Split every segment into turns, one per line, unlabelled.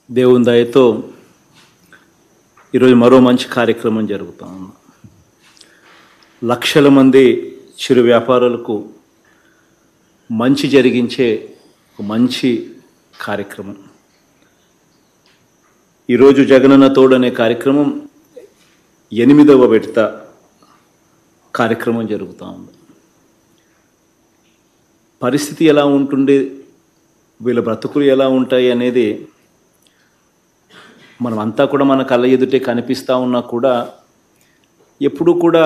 దేవుని దయతో ఈరోజు మరో మంచి కార్యక్రమం జరుగుతూ ఉంది. లక్షల మంది చిరు వ్యాపారులకు మంచి జరిగించే ఒక మంచి కార్యక్రమం. ఈరోజు జగనన్న తోడు అనే కార్యక్రమం 8వ విడత కార్యక్రమం జరుగుతూ ఉంది. పరిస్థితి ఎలా ఉంటుంది, వీళ్ళ బ్రతుకులు ఎలా ఉంటాయి అనేది మనమంతా కూడా మన కళ్ళ ఎదుటే కనిపిస్తూ ఉన్నా కూడా ఎప్పుడూ కూడా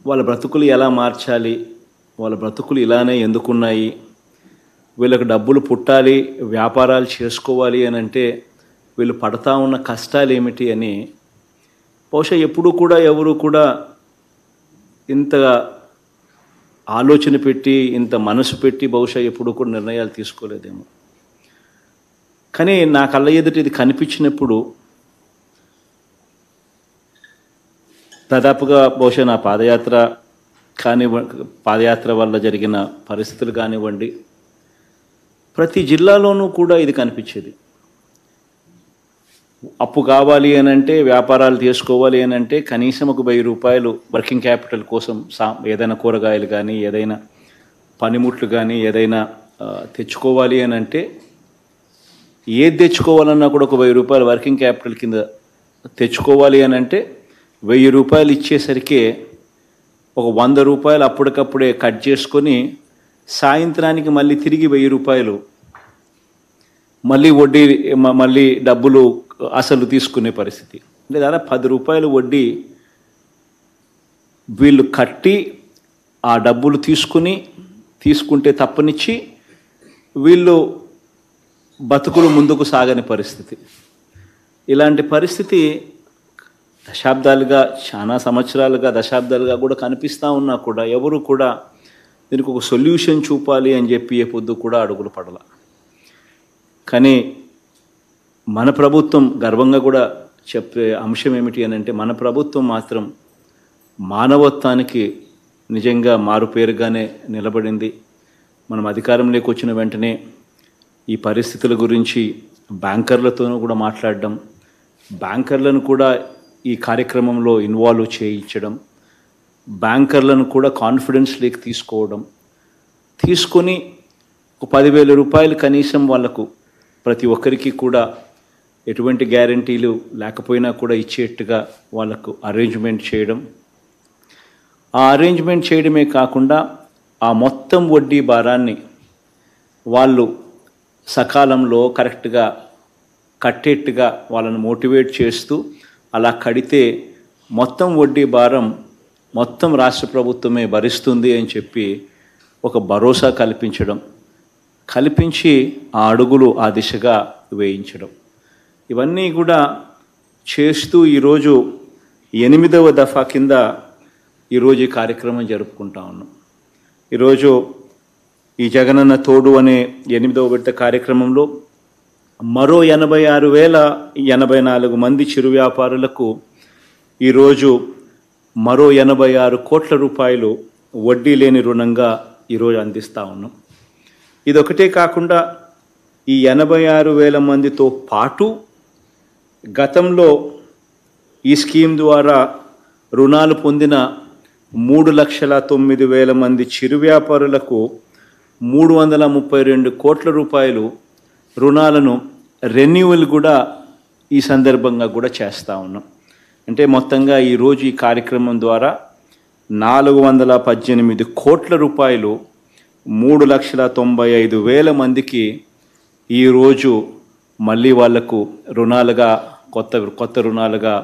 వాళ్ళ బ్రతుకులు ఎలా మార్చాలి, వాళ్ళ బ్రతుకులు ఇలానే ఎందుకున్నాయి, వీళ్ళకి డబ్బులు పుట్టాలి, వ్యాపారాలు చేసుకోవాలి అని అంటే వీళ్ళు పడతా ఉన్న కష్టాలు ఏమిటి అని బహుశా ఎప్పుడూ కూడా ఎవరు కూడా ఇంత ఆలోచన పెట్టి ఇంత మనసు పెట్టి బహుశా ఎప్పుడూ కూడా నిర్ణయాలు తీసుకోలేదేమో. కానీ నా కళ్ళ ఎదుట ఇది కనిపించినప్పుడు దాదాపుగా బహుశా నా పాదయాత్ర వల్ల జరిగిన పరిస్థితులు కానివ్వండి, ప్రతి జిల్లాలోనూ కూడా ఇది కనిపించేది. అప్పు కావాలి అని అంటే, వ్యాపారాలు చేసుకోవాలి అని అంటే కనీసం ఒక 1000 రూపాయలు వర్కింగ్ క్యాపిటల్ కోసం ఏదైనా కూరగాయలు కానీ, ఏదైనా పనిముట్లు కానీ ఏదైనా తెచ్చుకోవాలి అని అంటే, ఏది తెచ్చుకోవాలన్నా కూడా ఒక 1000 రూపాయలు వర్కింగ్ క్యాపిటల్ కింద తెచ్చుకోవాలి అని అంటే 1000 రూపాయలు ఇచ్చేసరికి ఒక 100 రూపాయలు అప్పటికప్పుడే కట్ చేసుకొని సాయంత్రానికి మళ్ళీ తిరిగి 1000 రూపాయలు మళ్ళీ వడ్డీ మళ్ళీ డబ్బులు అసలు తీసుకునే పరిస్థితి. అంటే దాదాపు 10 రూపాయలు వడ్డీ వీళ్ళు కట్టి ఆ డబ్బులు తీసుకుంటే తప్పనిచ్చి వీళ్ళు బతుకులు ముందుకు సాగని పరిస్థితి. ఇలాంటి పరిస్థితి దశాబ్దాలుగా, చాలా సంవత్సరాలుగా, దశాబ్దాలుగా కూడా కనిపిస్తూ ఉన్నా కూడా ఎవరు కూడా దీనికి ఒక సొల్యూషన్ చూపాలి అని చెప్పి ఏ పొద్దు కూడా అడుగులు పడాల. కానీ మన ప్రభుత్వం గర్వంగా కూడా చెప్పే అంశం ఏమిటి అని అంటే, మన ప్రభుత్వం మాత్రం మానవత్వానికి నిజంగా మారుపేరుగానే నిలబడింది. మనం అధికారంలోకి వచ్చిన వెంటనే ఈ పరిస్థితుల గురించి బ్యాంకర్లతోనూ కూడా మాట్లాడడం, బ్యాంకర్లను కూడా ఈ కార్యక్రమంలో ఇన్వాల్వ్ చేయించడం, బ్యాంకర్లను కూడా కాన్ఫిడెన్స్లోకి తీసుకొని ఒక 10,000 రూపాయలు కనీసం వాళ్లకు ప్రతి ఒక్కరికి కూడా ఎటువంటి గ్యారంటీలు లేకపోయినా కూడా ఇచ్చేట్టుగా వాళ్ళకు అరేంజ్మెంట్ చేయడం. ఆ అరేంజ్మెంట్ చేయడమే కాకుండా ఆ మొత్తం వడ్డీ భారాన్ని వాళ్ళు సకాలంలో కరెక్ట్గా కట్టేట్టుగా వాళ్ళని మోటివేట్ చేస్తూ, అలా కడితే మొత్తం వడ్డీ భారం మొత్తం రాష్ట్ర ప్రభుత్వమే భరిస్తుంది అని చెప్పి ఒక భరోసా కల్పించి ఆ అడుగులు ఆ దిశగా వేయించడం, ఇవన్నీ కూడా చేస్తూ ఈరోజు 8వ దఫా కింద ఈరోజు ఈ కార్యక్రమం జరుపుకుంటా ఉన్నాం. ఈరోజు ఈ జగనన్న తోడు అనే 8వ విడత కార్యక్రమంలో మరో 86,084 మంది చిరు వ్యాపారులకు ఈరోజు మరో 86 కోట్ల రూపాయలు వడ్డీ లేని రుణంగా ఈరోజు అందిస్తూ ఉన్నాం. ఇదొకటే కాకుండా ఈ 86,000 మందితో పాటు గతంలో ఈ స్కీమ్ ద్వారా రుణాలు పొందిన 3,09,000 మంది చిరు వ్యాపారులకు 332 కోట్ల రూపాయలు రుణాలను రెన్యువల్ కూడా ఈ సందర్భంగా కూడా చేస్తూ ఉన్నాం. అంటే మొత్తంగా ఈరోజు ఈ కార్యక్రమం ద్వారా 418 కోట్ల రూపాయలు 3,95,000 మందికి ఈరోజు మళ్ళీ వాళ్లకు రుణాలుగా కొత్త రుణాలుగా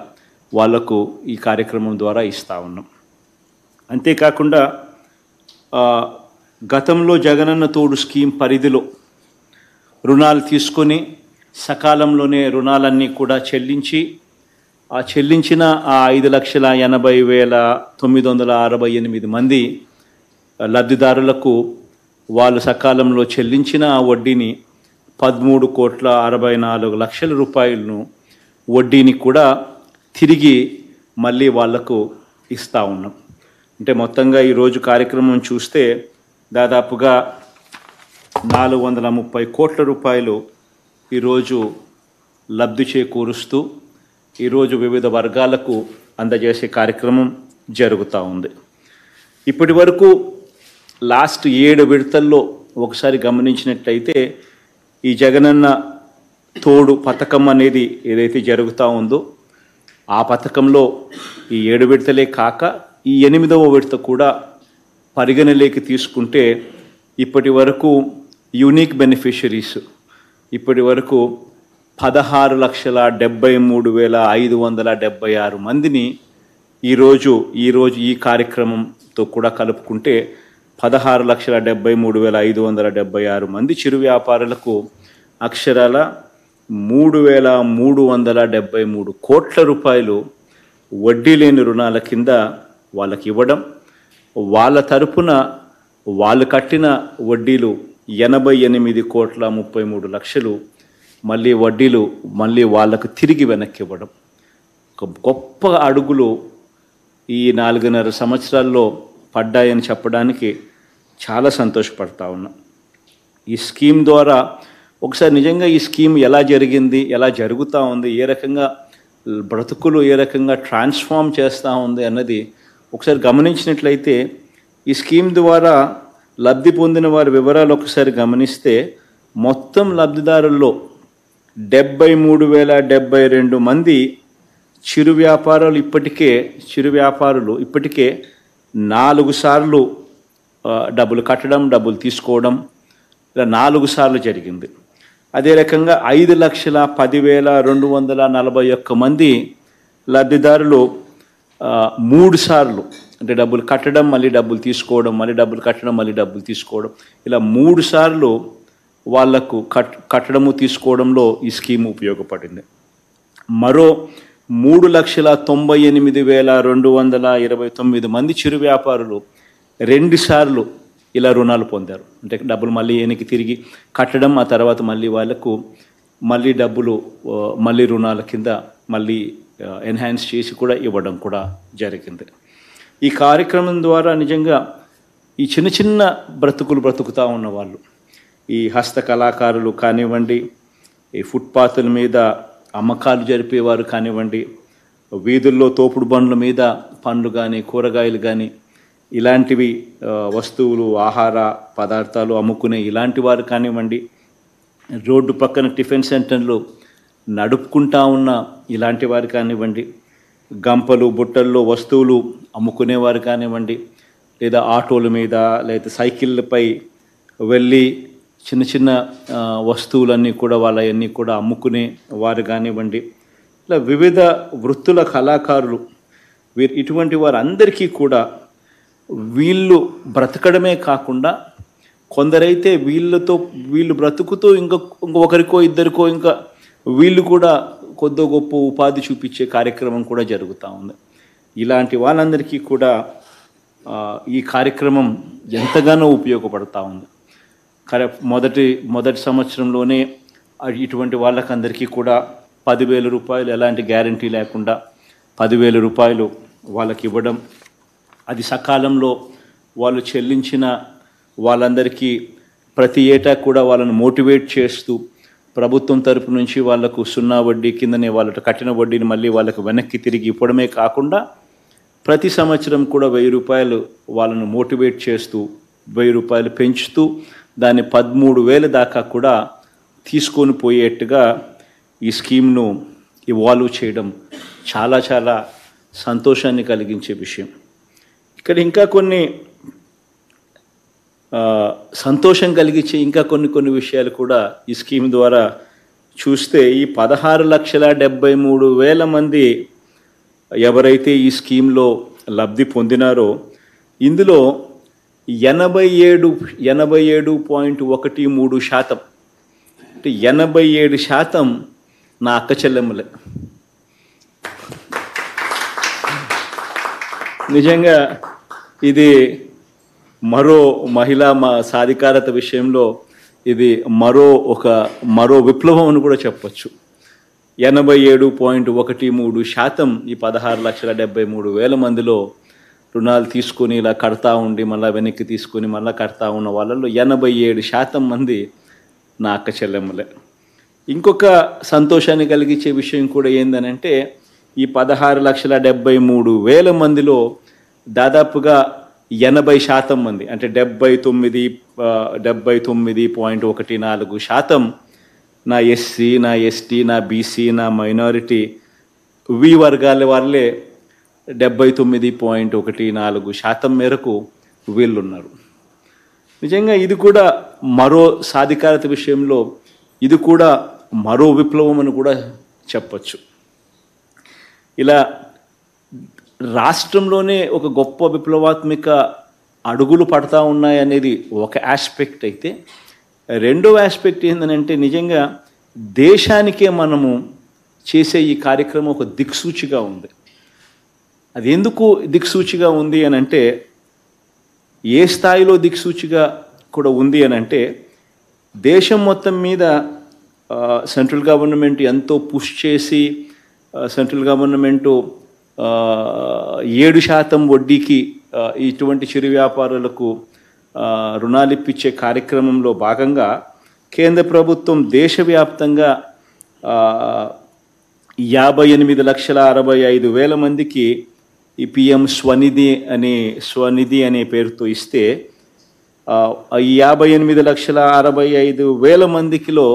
వాళ్లకు ఈ కార్యక్రమం ద్వారా ఇస్తూ ఉన్నాం. అంతేకాకుండా గతంలో జగనన్న తోడు స్కీమ్ పరిధిలో రుణాలు తీసుకొని సకాలంలోనే రుణాలన్నీ కూడా చెల్లించిన ఆ 5,80,968 మంది లబ్ధిదారులకు వాళ్ళు సకాలంలో చెల్లించిన ఆ వడ్డీని 13,64,00,000 రూపాయలను వడ్డీని కూడా తిరిగి మళ్ళీ వాళ్లకు ఇస్తూ ఉన్నాం. అంటే మొత్తంగా ఈరోజు కార్యక్రమం చూస్తే దాదాపుగా 430 కోట్ల రూపాయలు ఈరోజు లబ్ధి చేకూరుస్తూ ఈరోజు వివిధ వర్గాలకు అందజేసే కార్యక్రమం జరుగుతూ ఉంది. ఇప్పటి వరకు లాస్ట్ 7 విడతల్లో ఒకసారి గమనించినట్లయితే ఈ జగనన్న తోడు పథకం అనేది ఏదైతే జరుగుతూ ఉందో ఆ పథకంలో ఈ 7 విడతలే కాక ఈ 8వ విడత కూడా పరిగణలోకి తీసుకుంటే ఇప్పటి వరకు యూనిక్ బెనిఫిషరీస్ ఇప్పటి వరకు 16,73,576 మందిని ఈరోజు ఈ కార్యక్రమంతో కూడా కలుపుకుంటే 16,73,576 మంది చిరు వ్యాపారులకు అక్షరాల 3,373 కోట్ల రూపాయలు వడ్డీ లేని రుణాల కింద వాళ్ళకి ఇవ్వడం, వాళ్ళ తరపున వాళ్ళు కట్టిన వడ్డీలు 88,33,00,000 మళ్ళీ వడ్డీలు వాళ్ళకు తిరిగి వెనక్కి ఇవ్వడం ఒక గొప్ప అడుగులు ఈ 4.5 సంవత్సరాల్లో పడ్డాయని చెప్పడానికి చాలా సంతోషపడతా ఉన్నా. ఈ స్కీమ్ ద్వారా ఒకసారి నిజంగా ఈ స్కీమ్ ఎలా జరిగింది, ఎలా జరుగుతూ ఉంది, ఏ రకంగా బ్రతుకులు ఏ రకంగా ట్రాన్స్ఫార్మ్ చేస్తూ ఉంది అన్నది ఒకసారి గమనించినట్లయితే ఈ స్కీమ్ ద్వారా లబ్ధి పొందిన వారి వివరాలు ఒకసారి గమనిస్తే మొత్తం లబ్ధిదారుల్లో 73,072 మంది చిరు వ్యాపారులు ఇప్పటికే 4 సార్లు డబ్బులు కట్టడం, డబ్బులు తీసుకోవడం ఇలా 4 సార్లు జరిగింది. అదే రకంగా 5,10,241 మంది లబ్ధిదారులు 3 సార్లు అంటే డబ్బులు కట్టడం, మళ్ళీ డబ్బులు తీసుకోవడం, మళ్ళీ డబ్బులు కట్టడం, మళ్ళీ డబ్బులు తీసుకోవడం ఇలా 3 సార్లు వాళ్లకు కట్టడము తీసుకోవడంలో ఈ స్కీమ్ ఉపయోగపడింది. మరో 3,98,229 మంది చిరు వ్యాపారులు 2 సార్లు ఇలా రుణాలు పొందారు. అంటే డబ్బులు మళ్ళీ వెనక్కి తిరిగి కట్టడం, ఆ తర్వాత మళ్ళీ వాళ్ళకు మళ్ళీ డబ్బులు మళ్ళీ రుణాల కింద మళ్ళీ ఎన్హాన్స్ చేసి కూడా ఇవ్వడం కూడా జరిగింది. ఈ కార్యక్రమం ద్వారా నిజంగా ఈ చిన్న చిన్న బ్రతుకుతూ ఉన్నవాళ్ళు, ఈ హస్త కళాకారులు కానివ్వండి, ఈ ఫుట్పాత్ల మీద అమ్మకాలు జరిపేవారు కానివ్వండి, వీధుల్లో తోపుడు బండ్ల మీద పండ్లు కానీ కూరగాయలు కానీ ఇలాంటివి వస్తువులు ఆహార పదార్థాలు అమ్ముకునే ఇలాంటి వారు కానివ్వండి, రోడ్డు పక్కన టిఫిన్ సెంటర్లు నడుపుకుంటా ఉన్న ఇలాంటి వారు కానివ్వండి, గంపలు బుట్టల్లో వస్తువులు అమ్ముకునేవారు కానివ్వండి, లేదా ఆటోల మీద లేదా సైకిళ్ళపై వెళ్ళి చిన్న చిన్న వస్తువులన్నీ కూడా వాళ్ళన్నీ కూడా అమ్ముకునే వారు కానివ్వండి, ఇలా వివిధ వృత్తుల కళాకారులు ఇటువంటి వారందరికీ కూడా వీళ్ళు బ్రతకడమే కాకుండా కొందరైతే వీళ్ళు బ్రతుకుతూ ఒకరికో ఇద్దరికో ఇంకా వీళ్ళు కూడా కొద్దో గొప్ప ఉపాధి చూపించే కార్యక్రమం కూడా జరుగుతూ ఉంది. ఇలాంటి వాళ్ళందరికీ కూడా ఈ కార్యక్రమం ఎంతగానో ఉపయోగపడతా ఉంది. మొదటి సంవత్సరంలోనే ఇటువంటి వాళ్ళకందరికీ కూడా 10,000 రూపాయలు ఎలాంటి గ్యారంటీ లేకుండా 10,000 రూపాయలు వాళ్ళకి ఇవ్వడం, అది సకాలంలో వాళ్ళు చెల్లించిన వాళ్ళందరికీ ప్రతి ఏటా కూడా వాళ్ళను మోటివేట్ చేస్తూ ప్రభుత్వం తరపు నుంచి వాళ్లకు 0 వడ్డీ కిందనే వాళ్ళకు కట్టిన వడ్డీని మళ్ళీ వాళ్ళకు వెనక్కి తిరిగి ఇవ్వడమే కాకుండా ప్రతి సంవత్సరం కూడా 1,000 రూపాయలు వాళ్ళను మోటివేట్ చేస్తూ 1,000 రూపాయలు పెంచుతూ దాన్ని 13,000 దాకా కూడా తీసుకొని పోయేట్టుగా ఈ స్కీమ్ను ఇవాల్వ్ చేయడం చాలా చాలా సంతోషాన్ని కలిగించే విషయం. ఇక్కడ ఇంకా కొన్ని సంతోషం కలిగించే ఇంకా కొన్ని విషయాలు కూడా ఈ స్కీమ్ ద్వారా చూస్తే ఈ 16,73,000 మంది ఎవరైతే ఈ స్కీమ్లో లబ్ధి పొందినారో ఇందులో 87.13% అంటే 87% నా అక్క చెల్లెమ్మలే. నిజంగా ఇది మరో మహిళా సాధికారత విషయంలో ఇది మరో విప్లవం అని కూడా చెప్పచ్చు. 87.13% ఈ 16,73,000 మందిలో రుణాలు తీసుకొని ఇలా కడతా ఉండి మళ్ళీ వెనక్కి తీసుకొని మళ్ళీ కడతా ఉన్న వాళ్ళలో 87% మంది నా అక్క చెల్లెమ్మలే. ఇంకొక సంతోషాన్ని కలిగించే విషయం కూడా ఏందనంటే ఈ 16,73,000 మందిలో దాదాపుగా 80% మంది అంటే 79.14% నా ఎస్సీ, నా ఎస్టీ, నా బీసీ, నా మైనారిటీ వి వర్గాల వాళ్ళే 79.14% మేరకు వీళ్ళున్నారు. నిజంగా ఇది కూడా మరో సాధికారత విషయంలో ఇది కూడా మరో విప్లవం అని కూడా చెప్పచ్చు. ఇలా రాష్ట్రంలోనే ఒక గొప్ప విప్లవాత్మక అడుగులు పడతా ఉన్నాయనేది ఒక ఆస్పెక్ట్ అయితే, రెండవ ఆస్పెక్ట్ ఏంటంటే నిజంగా దేశానికే మనము చేసే ఈ కార్యక్రమం ఒక దిక్సూచిగా ఉంది. అది ఎందుకు దిక్సూచిగా ఉంది అని అంటే, ఏ స్థాయిలో దిక్సూచిగా కూడా ఉంది అని అంటే, దేశం మొత్తం మీద సెంట్రల్ గవర్నమెంట్ ఎంతో పుష్ చేసి సెంట్రల్ గవర్నమెంటు 7% వడ్డీకి ఇటువంటి చిరు వ్యాపారులకు రుణాలు ఇప్పించే కార్యక్రమంలో భాగంగా కేంద్ర ప్రభుత్వం దేశవ్యాప్తంగా 58,65,000 మందికి ఈ పిఎం స్వనిధి అనే పేరుతో ఇస్తే, ఈ 58,65,000 మందికిలో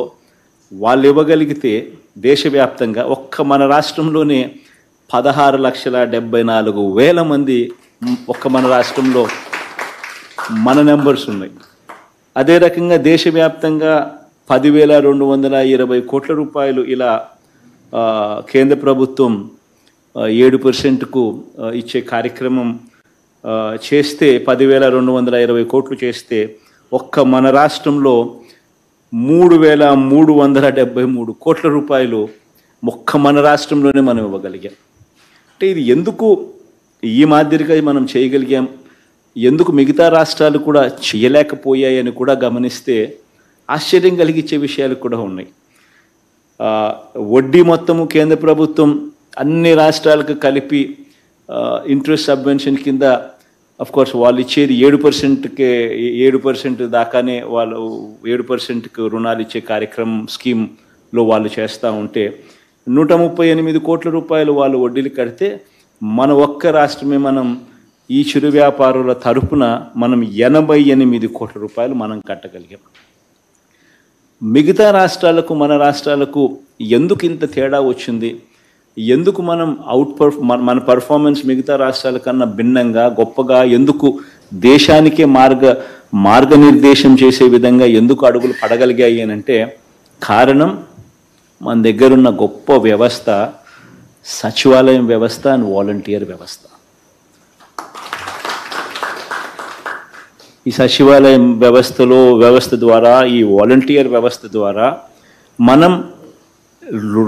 వాళ్ళు ఇవ్వగలిగితే దేశవ్యాప్తంగా ఒక్క మన రాష్ట్రంలోనే 16,74,000 మంది ఒక్క మన రాష్ట్రంలో మన నెంబర్స్ ఉన్నాయి. అదే రకంగా దేశవ్యాప్తంగా 10,220 కోట్ల రూపాయలు ఇలా కేంద్ర ప్రభుత్వం 7%కు ఇచ్చే కార్యక్రమం చేస్తే, 10,220 కోట్లు చేస్తే ఒక్క మన రాష్ట్రంలో 3,373 కోట్ల రూపాయలు ఒక్క మన రాష్ట్రంలోనే మనం ఇవ్వగలిగాం. అంటే ఇది ఎందుకు ఈ మాదిరిగా మనం చేయగలిగాం, ఎందుకు మిగతా రాష్ట్రాలు కూడా చేయలేకపోయాయని కూడా గమనిస్తే ఆశ్చర్యం కలిగించే విషయాలు కూడా ఉన్నాయి. వడ్డీ మొత్తము కేంద్ర ప్రభుత్వం అన్ని రాష్ట్రాలకు కలిపి ఇంట్రెస్ట్ సబ్వెన్షన్ కింద కోర్స్ వాళ్ళు ఇచ్చేది 7% దాకానే వాళ్ళు 7%కు రుణాలు ఇచ్చే కార్యక్రమం స్కీమ్లో వాళ్ళు చేస్తూ ఉంటే 138 కోట్ల రూపాయలు వాళ్ళు వడ్డీలు కడితే మన ఒక్క రాష్ట్రమే మనం ఈ చిరు వ్యాపారుల తరపున మనం 88 కోట్ల రూపాయలు మనం కట్టగలిగాం. మిగతా రాష్ట్రాలకు మన రాష్ట్రాలకు ఎందుకు ఇంత తేడా వచ్చింది, ఎందుకు మనం మన పర్ఫార్మెన్స్ మిగతా రాష్ట్రాల కన్నా భిన్నంగా గొప్పగా ఎందుకు దేశానికే మార్గనిర్దేశం చేసే విధంగా ఎందుకు అడుగులు పడగలిగాయి అని అంటే, కారణం మన దగ్గరున్న గొప్ప వ్యవస్థ సచివాలయం వ్యవస్థ అండ్ వాలంటీర్ వ్యవస్థ. ఈ సచివాలయం వ్యవస్థ ద్వారా, ఈ వాలంటీర్ వ్యవస్థ ద్వారా మనం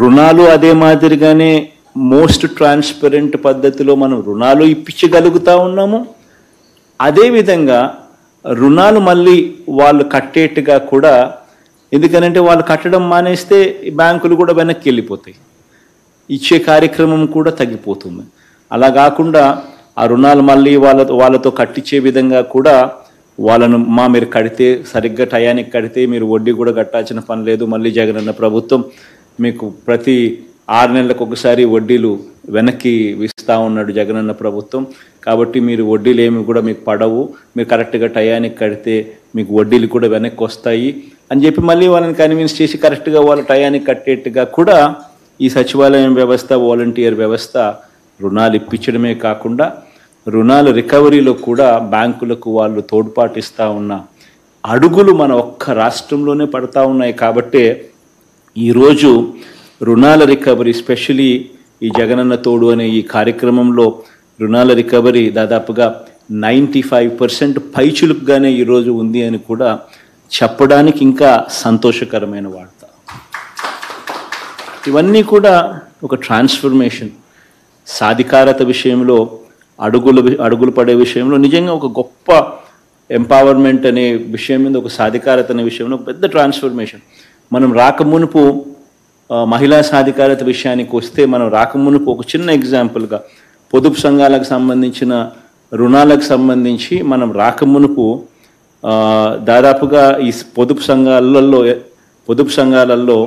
రుణాలు అదే మాదిరిగానే మోస్ట్ ట్రాన్స్పరెంట్ పద్ధతిలో మనం రుణాలు ఇప్పించగలుగుతూ ఉన్నాము. అదేవిధంగా రుణాలు మళ్ళీ వాళ్ళు కట్టేట్టుగా కూడా, ఎందుకనంటే వాళ్ళు కట్టడం మానేస్తే బ్యాంకులు కూడా వెనక్కి వెళ్ళిపోతాయి, ఇచ్చే కార్యక్రమం కూడా తగ్గిపోతుంది. అలా కాకుండా ఆ రుణాలు మళ్ళీ వాళ్ళతో కట్టించే విధంగా కూడా వాళ్ళను మీరు కడితే సరిగ్గా టయానికి కడితే మీరు వడ్డీ కూడా కట్టాల్సిన పని లేదు, మళ్ళీ జగనన్న ప్రభుత్వం మీకు ప్రతి 6 నెలలకు ఒకసారి వడ్డీలు వెనక్కి ఇస్తూ ఉన్నాడు జగనన్న ప్రభుత్వం, కాబట్టి మీరు వడ్డీలు ఏమి కూడా మీకు పడవు, మీరు కరెక్ట్గా టయానికి కడితే మీకు వడ్డీలు కూడా వెనక్కి వస్తాయి అని చెప్పి మళ్ళీ వాళ్ళని కన్విన్స్ చేసి కరెక్ట్గా వాళ్ళు టయానికి కట్టేట్టుగా కూడా ఈ సచివాలయం వ్యవస్థ వాలంటీర్ వ్యవస్థ రుణాలు ఇప్పించడమే కాకుండా రుణాల రికవరీలో కూడా బ్యాంకులకు వాళ్ళు తోడ్పాటిస్తూ ఉన్న అడుగులు మన ఒక్క రాష్ట్రంలోనే పడతా ఉన్నాయి. కాబట్టే ఈరోజు రుణాల రికవరీ, స్పెషలీ ఈ జగనన్న తోడు అనే ఈ కార్యక్రమంలో రుణాల రికవరీ దాదాపుగా 95% పైచులుకుగానే ఈరోజు ఉంది అని కూడా చెప్పడానికి ఇంకా సంతోషకరమైన వార్త. ఇవన్నీ కూడా ఒక ట్రాన్స్ఫర్మేషన్, సాధికారత విషయంలో అడుగులు పడే విషయంలో నిజంగా ఒక గొప్ప ఎంపవర్మెంట్ అనే విషయం మీద, ఒక సాధికారత అనే విషయంలో ఒక పెద్ద ట్రాన్స్ఫర్మేషన్. మనం రాకమునుపు మహిళా సాధికారత విషయానికి వస్తే, మనం రాకమునుపు ఒక చిన్న ఎగ్జాంపుల్గా పొదుపు సంఘాలకు సంబంధించిన రుణాలకు సంబంధించి మనం రాకమునుపు దాదాపుగా ఈ పొదుపు సంఘాలలో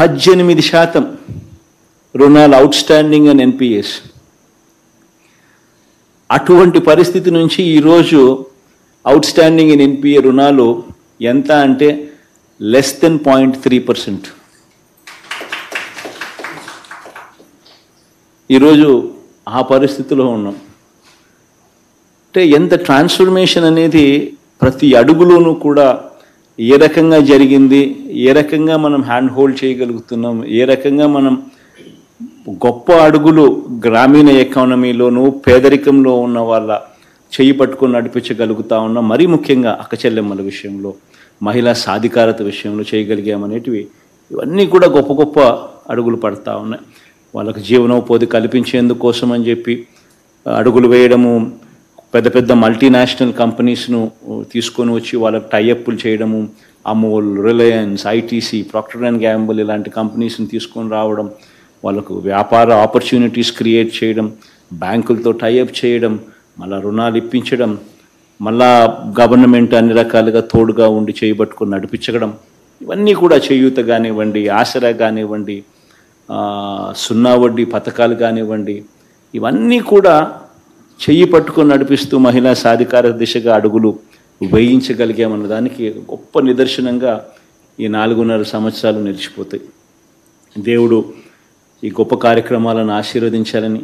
18% రుణాలు అవుట్ స్టాండింగ్ అండ్ ఎన్పిఎస్. అటువంటి పరిస్థితి నుంచి ఈరోజు అవుట్ స్టాండింగ్ అండ్ ఎన్పిఏ రుణాలు ఎంత అంటే లెస్ దెన్ 0.3%. ఈరోజు ఆ పరిస్థితిలో ఉన్నాం. అంటే ఎంత ట్రాన్స్ఫర్మేషన్ అనేది ప్రతి అడుగులోనూ కూడా ఏ రకంగా జరిగింది, ఏ రకంగా మనం హ్యాండ్ హోల్డ్ చేయగలుగుతున్నాం, ఏ రకంగా మనం గొప్ప అడుగులు గ్రామీణ ఎకానమీలోనూ పేదరికంలో ఉన్న వాళ్ళ చేయి పట్టుకొని నడిపించగలుగుతా ఉన్నాం. మరీ ముఖ్యంగా అక్కచెల్లెమ్మల విషయంలో, మహిళా సాధికారత విషయంలో చేయగలిగామనేటివి ఇవన్నీ కూడా గొప్ప గొప్ప అడుగులు పడతా ఉన్నాయి. వాళ్ళకు జీవనోపాధి కల్పించేందుకోసం అని చెప్పి అడుగులు వేయడము, పెద్ద పెద్ద మల్టీనేషనల్ కంపెనీస్ను తీసుకొని వచ్చి వాళ్ళకు టైఅప్లు చేయడము, Amul, Reliance, ITC, Procter and Gamble ఇలాంటి కంపెనీస్ని తీసుకొని రావడం, వాళ్ళకు వ్యాపార ఆపర్చునిటీస్ క్రియేట్ చేయడం, బ్యాంకులతో టైఅప్ చేయడం, మళ్ళీ రుణాలు ఇప్పించడం, మళ్ళా గవర్నమెంట్ అన్ని రకాలుగా తోడుగా ఉండి చేయబట్టుకొని నడిపించడం, ఇవన్నీ కూడా చేయూత కానివ్వండి, ఆసరా కానివ్వండి, సున్నా వడ్డీ పథకాలు కానివ్వండి, ఇవన్నీ కూడా చెయ్యి పట్టుకొని నడిపిస్తూ మహిళా సాధికార దిశగా అడుగులు వేయించగలిగామన్న దానికి గొప్ప నిదర్శనంగా ఈ 4.5 సంవత్సరాలు నిలిచిపోతాయి. దేవుడు ఈ గొప్ప కార్యక్రమాలను ఆశీర్వదించాలని,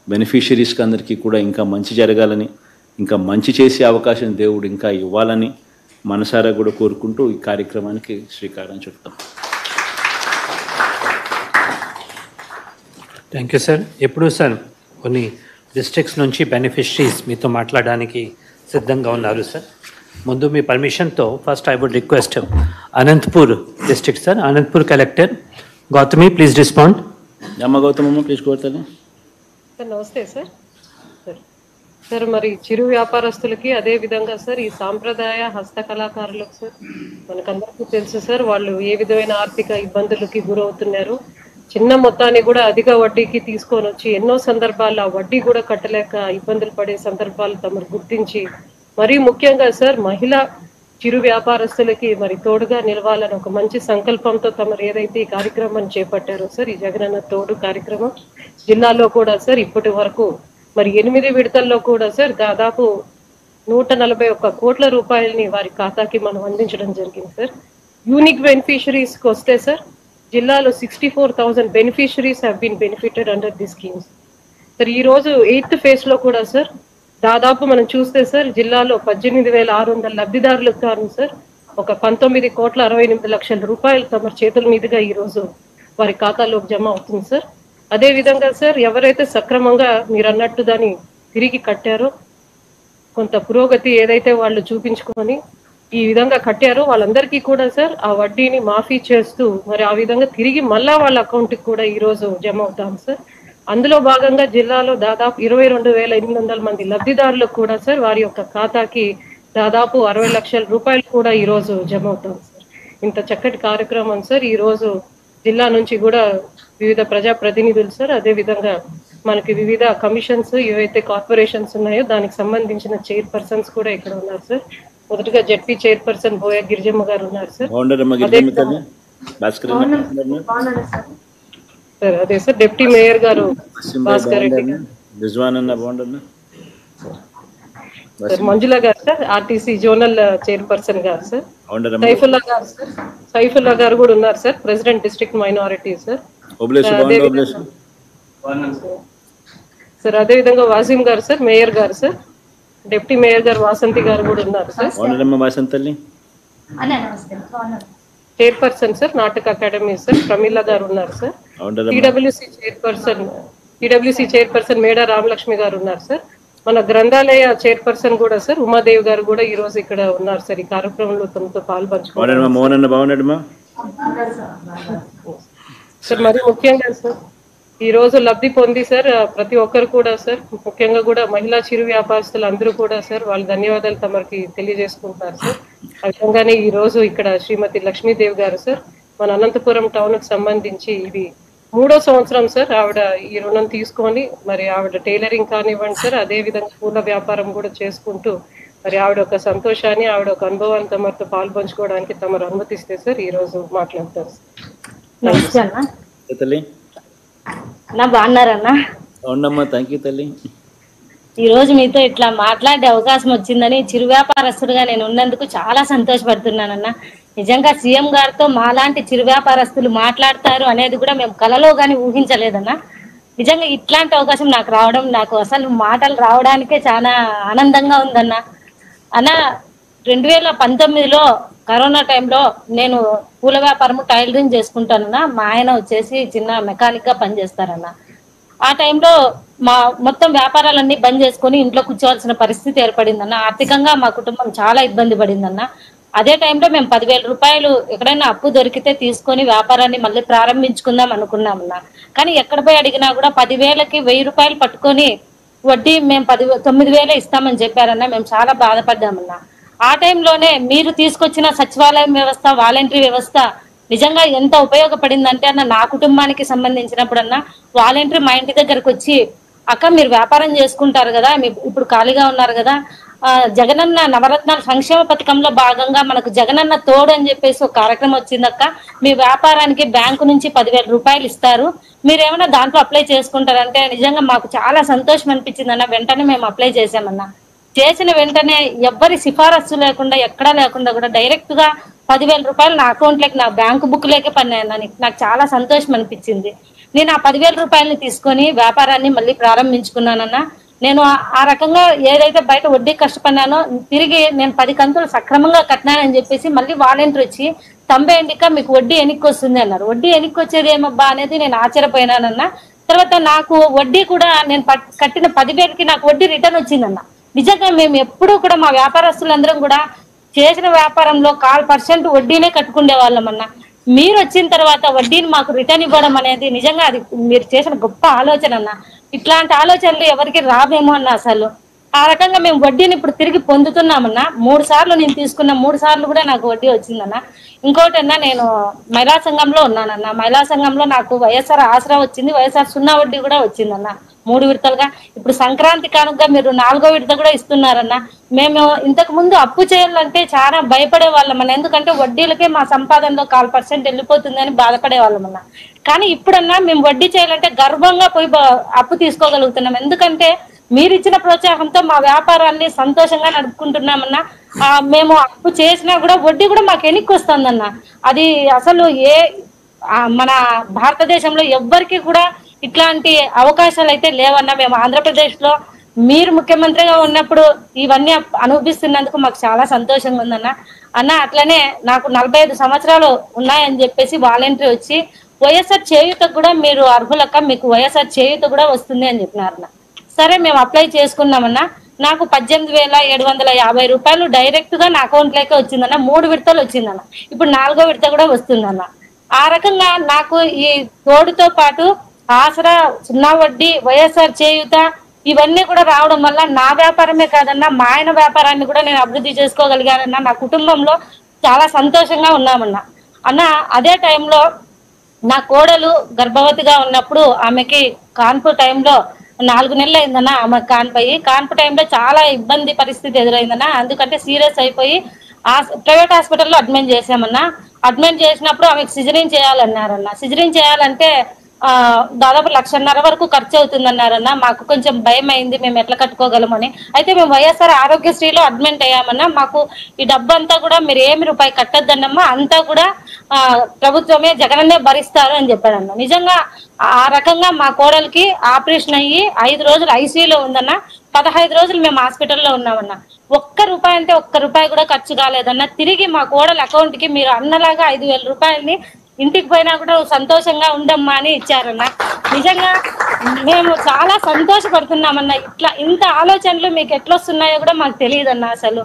బెనిఫిషరీస్కి అందరికీ కూడా ఇంకా మంచి జరగాలని, ఇంకా మంచి చేసే అవకాశం దేవుడు ఇంకా ఇవ్వాలని మనసారా కూడా కోరుకుంటూ ఈ కార్యక్రమానికి శ్రీకారం చుడతాం.
Thank you sir. ఎప్పుడు సార్ కొన్ని డిస్ట్రిక్ట్స్ నుంచి బెనిఫిషరీస్ మీతో మాట్లాడడానికి సిద్ధంగా ఉన్నారు సార్. ముందు మీ పర్మిషన్తో first I would request Anantapur district sir, Anantapur collector Gautami, please respond.
అమ్మ గౌతమమ్మ ప్లీజ్ కోరుతాను
సార్. నమస్తే సార్. సార్ మరి చిరు వ్యాపారస్తులకి అదే విధంగా సార్ ఈ సాంప్రదాయ హస్తకళాకారులకు సార్ మనకందరికీ తెలుసు సార్, వాళ్ళు ఏ విధమైన ఆర్థిక ఇబ్బందులకి గురవుతున్నారు. చిన్న మొత్తాన్ని కూడా అధిక వడ్డీకి తీసుకొని వచ్చి ఎన్నో సందర్భాల్లో ఆ వడ్డీ కూడా కట్టలేక ఇబ్బందులు పడే సందర్భాలు తమరు గుర్తించి, మరీ ముఖ్యంగా సార్ మహిళా చిరు వ్యాపారస్తులకి మరి తోడుగా నిలవాలని ఒక మంచి సంకల్పంతో తమరు ఏదైతే ఈ కార్యక్రమాన్ని చేపట్టారో సార్, ఈ జగనన్న తోడు కార్యక్రమం జిల్లాలో కూడా సార్ ఇప్పటి వరకు మరి 8 విడతల్లో కూడా సార్ దాదాపు 141 కోట్ల రూపాయలని వారి ఖాతాకి మనం అందించడం జరిగింది సార్. యూనిక్ బెనిఫిషరీస్కి వస్తే సార్ జిల్లాలో 64,000 beneficiaries have been benefited under the schemes sir. ఈ రోజు 8th ఫేజ్ కూడా సార్ దాదాపు మనం చూస్తే సార్ జిల్లాలో 18,600 లబ్ధిదారులకు కాను సార్ ఒక 19,68,00,000 రూపాయలు తమ చేతుల మీదుగా ఈ రోజు వారి ఖాతాలోకి జమ అవుతుంది సార్. అదే విధంగా సార్ ఎవరైతే సక్రమంగా మీరు అన్నట్టు దాన్ని తిరిగి కట్టారో, కొంత పురోగతి ఏదైతే వాళ్ళు చూపించుకొని ఈ విధంగా కట్టారో వాళ్ళందరికీ కూడా సార్ ఆ వడ్డీని మాఫీ చేస్తూ మరి ఆ విధంగా తిరిగి మళ్ళా వాళ్ళ అకౌంట్కి కూడా ఈ రోజు జమ అవుతాం సార్. అందులో భాగంగా జిల్లాలో దాదాపు 22,800 మంది లబ్ధిదారులకు కూడా సార్ వారి యొక్క ఖాతాకి దాదాపు 60 లక్షల రూపాయలు కూడా ఈ రోజు జమ అవుతాం సార్. ఇంత చక్కటి కార్యక్రమం సార్ ఈ రోజు జిల్లా నుంచి కూడా వివిధ ప్రజా ప్రతినిధులు సార్, అదే విధంగా మనకి వివిధ కమిషన్స్ ఏవైతే కార్పొరేషన్స్ ఉన్నాయో దానికి సంబంధించిన చైర్పర్సన్స్ కూడా ఇక్కడ ఉన్నారు సార్. మొదటగా జెడ్పీ చైర్పర్సన్ బోయ గిరిజమ్మ గారు ఉన్నారు సార్. సార్ అదే సార్ డిప్యూటీ మేయర్ గారు భాస్కర్ రెడ్డి గారు, మంజుల గారు సార్ ఆర్టీసీ జోనల్ చైర్పర్సన్ గారు సార్, సైఫుల్లా గారు సార్, సైఫుల్లా గారు కూడా ఉన్నారు sir, president district minority sir. Sir అదే విధంగా వాసిం గారు సార్, మేయర్ గారు సార్, డిప్యూటీ మేయర్ గారు వాసంతి గారు కూడా ఉన్నారు సార్. చైర్పర్సన్ సార్ నాటక అకాడమీ సార్ ప్రమీల గారు ఉన్నారు సార్. టీడబ్ల్యూసీ చైర్పర్సన్ మేడా రామలక్ష్మి గారు ఉన్నారు సార్. మన గ్రంథాలయ చైర్పర్సన్ కూడా సార్ ఉమాదేవి గారు కూడా ఈ రోజు ఇక్కడ ఉన్నారు సార్. ఈ కార్యక్రమంలో తమతో పాల్పంచుకున్నారు సార్. మరి ముఖ్యంగా సార్ ఈ రోజు లబ్ధి పొంది సార్ ప్రతి ఒక్కరు కూడా సార్, ముఖ్యంగా కూడా మహిళా చిరు వ్యాపారస్తులు అందరూ కూడా సార్ వాళ్ళు ధన్యవాదాలు తమకి తెలియజేసుకుంటున్నారు సార్. ఆ విధంగానే ఈ రోజు ఇక్కడ శ్రీమతి లక్ష్మీదేవి గారు సార్ మన అనంతపురం టౌన్ కు సంబంధించి ఇది 3వ సంవత్సరం సార్ ఆవిడ ఈ రుణం తీసుకొని మరి ఆవిడ టైలరింగ్ కానివ్వండి సార్, అదే విధంగా పూల వ్యాపారం కూడా చేసుకుంటూ మరి ఆవిడ ఒక సంతోషాన్ని ఆవిడ ఒక అనుభవాన్ని తమతో పాల్పంచుకోవడానికి తమరు అనుమతిస్తే సార్ ఈ రోజు మాట్లాడతారు సార్.
నమస్తే అన్న.
తల్లి
అన్న బాగున్నారన్న?
అవునమ్మా, థ్యాంక్ యూ తల్లి.
ఈ రోజు మీతో ఇట్లా మాట్లాడే అవకాశం వచ్చిందని చిరు వ్యాపారస్తుడిగా నేను ఉన్నందుకు చాలా సంతోషపడుతున్నానన్న. నిజంగా సీఎం గారితో మాలాంటి చిరు వ్యాపారస్తులు మాట్లాడతారు అనేది కూడా మేము కలలో కానీ ఊహించలేదన్న. నిజంగా ఇట్లాంటి అవకాశం నాకు రావడం, నాకు అసలు మాటలు రావడానికే చాలా ఆనందంగా ఉందన్న. అన్న 2019లో కరోనా టైంలో నేను పూల వ్యాపారము టైలరింగ్ చేసుకుంటానన్నా. మా ఆయన వచ్చేసి చిన్న మెకానిక్ గా పనిచేస్తారన్న. ఆ టైంలో మా మొత్తం వ్యాపారాలన్నీ బంద్ చేసుకొని ఇంట్లో కూర్చోవాల్సిన పరిస్థితి ఏర్పడిందన్న. ఆర్థికంగా మా కుటుంబం చాలా ఇబ్బంది పడిందన్న. అదే టైంలో మేము 10,000 రూపాయలు ఎక్కడైనా అప్పు దొరికితే తీసుకొని వ్యాపారాన్ని మళ్ళీ ప్రారంభించుకుందాం అనుకున్నామన్నా. కానీ ఎక్కడ పోయి అడిగినా కూడా 10,000కి 1,000 రూపాయలు పట్టుకొని వడ్డీ మేము 9,000 ఇస్తామని చెప్పారన్నా. మేము చాలా బాధపడ్డామన్నా. ఆ టైంలోనే మీరు తీసుకొచ్చిన సచివాలయం వ్యవస్థ, వాలంటరీ వ్యవస్థ నిజంగా ఎంత ఉపయోగపడిందంటే అన్న, నా కుటుంబానికి సంబంధించినప్పుడన్నా వాలంటరీ మా ఇంటి దగ్గరకు వచ్చి, అక్క మీరు వ్యాపారం చేసుకుంటారు కదా, ఇప్పుడు ఖాళీగా ఉన్నారు కదా, జగనన్న నవరత్నాల సంక్షేమ పథకంలో భాగంగా మనకు జగనన్న తోడు అని చెప్పేసి ఒక కార్యక్రమం వచ్చిందక్క. మీ వ్యాపారానికి బ్యాంకు నుంచి 10,000 రూపాయలు ఇస్తారు, మీరేమైనా దాంట్లో అప్లై చేసుకుంటారంటే నిజంగా మాకు చాలా సంతోషం అనిపించిందన్న. వెంటనే మేము అప్లై చేసామన్నా. చేసిన వెంటనే ఎవ్వరి సిఫారసు లేకుండా, ఎక్కడా లేకుండా కూడా డైరెక్ట్ గా 10,000 రూపాయలు నా అకౌంట్ లేక, నా బ్యాంకు బుక్ లేకే పన్నాయన్న. నాకు చాలా సంతోషం అనిపించింది. నేను ఆ 10,000 రూపాయలని తీసుకొని వ్యాపారాన్ని మళ్ళీ ప్రారంభించుకున్నానన్నా. నేను ఆ రకంగా ఏదైతే బయట వడ్డీ కష్టపడినానో తిరిగి నేను 10 కంతులు సక్రమంగా కట్టినానని చెప్పేసి మళ్ళీ వాలంటీర్ వచ్చి తంబేండిక మీకు వడ్డీ ఎన్నిక్కి వస్తుంది అన్నారు. వడ్డీ ఎన్నిక్కి వచ్చేది ఏమబ్బా అనేది నేను ఆశ్చర్యపోయినానన్నా. తర్వాత నాకు వడ్డీ కూడా నేను కట్టిన 10,000కి నాకు వడ్డీ రిటర్న్ వచ్చిందన్న. నిజంగా మేము ఎప్పుడూ కూడా మా వ్యాపారస్తులందరం కూడా చేసిన వ్యాపారంలో 1% వడ్డీనే కట్టుకునే వాళ్ళం అన్న. మీరు వచ్చిన తర్వాత వడ్డీని మాకు రిటర్న్ ఇవ్వడం అనేది నిజంగా అది మీరు చేసిన గొప్ప ఆలోచన అన్న. ఇట్లాంటి ఆలోచనలు ఎవరికి రావేమో అన్న. అసలు ఆ రకంగా మేము వడ్డీని ఇప్పుడు తిరిగి పొందుతున్నామన్నా. 3 సార్లు నేను తీసుకున్న 3 సార్లు కూడా నాకు వడ్డీ వచ్చిందన్న. ఇంకోటన్నా, నేను మహిళా సంఘంలో ఉన్నానన్న. మహిళా సంఘంలో నాకు వైఎస్ఆర్ ఆసరా వచ్చింది, వైఎస్ఆర్ సున్నా వడ్డీ కూడా వచ్చిందన్న. 3 విడతలుగా. ఇప్పుడు సంక్రాంతి కానుక మీరు 4వ విడత కూడా ఇస్తున్నారన్న. మేము ఇంతకు ముందు అప్పు చేయాలంటే చాలా భయపడే వాళ్ళమన్నా. ఎందుకంటే వడ్డీలకే మా సంపాదనలో 1% వెళ్ళిపోతుంది అని బాధపడే వాళ్ళమన్నా. కానీ ఇప్పుడన్నా మేము వడ్డీ చేయాలంటే గర్వంగా పోయి అప్పు తీసుకోగలుగుతున్నాం. ఎందుకంటే మీరు ఇచ్చిన ప్రోత్సాహంతో మా వ్యాపారాన్ని సంతోషంగా నడుపుకుంటున్నామన్నా. మేము అప్పు చేసినా కూడా వడ్డీ కూడా మాకు ఎన్నిక్కి వస్తుందన్న. అది అసలు మన భారతదేశంలో ఎవ్వరికి కూడా ఇట్లాంటి అవకాశాలు అయితే లేవన్నా. మేము ఆంధ్రప్రదేశ్ లో మీరు ముఖ్యమంత్రిగా ఉన్నప్పుడు ఇవన్నీ అనుభవిస్తున్నందుకు మాకు చాలా సంతోషంగా ఉందన్న. అన్న అట్లనే నాకు 45 సంవత్సరాలు ఉన్నాయని చెప్పేసి వాలంటీర్ వచ్చి వైఎస్ఆర్ చేయూత కూడా మీరు అర్హులక్క, మీకు వైఎస్ఆర్ చేయూత కూడా వస్తుంది అని చెప్పినారన్న. సరే మేము అప్లై చేసుకున్నామన్నా. నాకు 18,750 రూపాయలు డైరెక్ట్ గా నా అకౌంట్ లోకే వచ్చిందన్న. 3 విడతలు వచ్చిందన్న. ఇప్పుడు 4వ విడత కూడా వస్తుందన్న. ఆ రకంగా నాకు ఈ తోడుతో పాటు ఆసరా, సున్నా వడ్డీ, వైఎస్ఆర్ చేయూత ఇవన్నీ కూడా రావడం వల్ల నా వ్యాపారమే కాదన్నా, మా ఆయన వ్యాపారాన్ని కూడా నేను అభివృద్ధి చేసుకోగలిగానన్నా. నా కుటుంబంలో చాలా సంతోషంగా ఉన్నామన్నా. అన్న అదే టైంలో నా కోడలు గర్భవతిగా ఉన్నప్పుడు ఆమెకి కాన్పు టైంలో 4 నెలలు అయిందన్న. ఆమె కాన్పు టైంలో చాలా ఇబ్బంది పరిస్థితి ఎదురైందన్న. అందుకంటే సీరియస్ అయిపోయి ప్రైవేట్ హాస్పిటల్లో అడ్మిట్ చేసామన్నా. అడ్మిట్ చేసినప్పుడు ఆమెకు సిజరీన్ చేయాలన్నారన్న. సిజరీన్ చేయాలంటే దాదాపు 1,50,000 వరకు ఖర్చు అవుతుందన్నారన్న. మాకు కొంచెం భయం అయింది, మేము ఎట్లా కట్టుకోగలమని. అయితే మేము వైఎస్ఆర్ ఆరోగ్యశ్రీలో అడ్మిట్ అయ్యామన్నా. మాకు ఈ డబ్బు అంతా కూడా మీరు ఏమి రూపాయి కట్టద్దన్నమ్మా, అంతా కూడా ప్రభుత్వమే జగనన్నే భరిస్తారు అని చెప్పాడన్న. నిజంగా ఆ రకంగా మా కోడలికి ఆపరేషన్ అయ్యి 5 రోజులు ఐసీయూలో ఉందన్న. 15 రోజులు మేము హాస్పిటల్లో ఉన్నామన్నా. ₹1 అంటే ₹1 కూడా ఖర్చు కాలేదన్న. తిరిగి మా కోడల అకౌంట్ కి మీరు అన్నలాగా 5,000 రూపాయలని ఇంటికి పోయినా కూడా సంతోషంగా ఉండమ్మా అని ఇచ్చారన్న. నిజంగా మేము చాలా సంతోషపడుతున్నామన్నా. ఇంత ఆలోచనలు మీకు ఎట్లొస్తున్నాయో కూడా మాకు తెలియదన్న. అసలు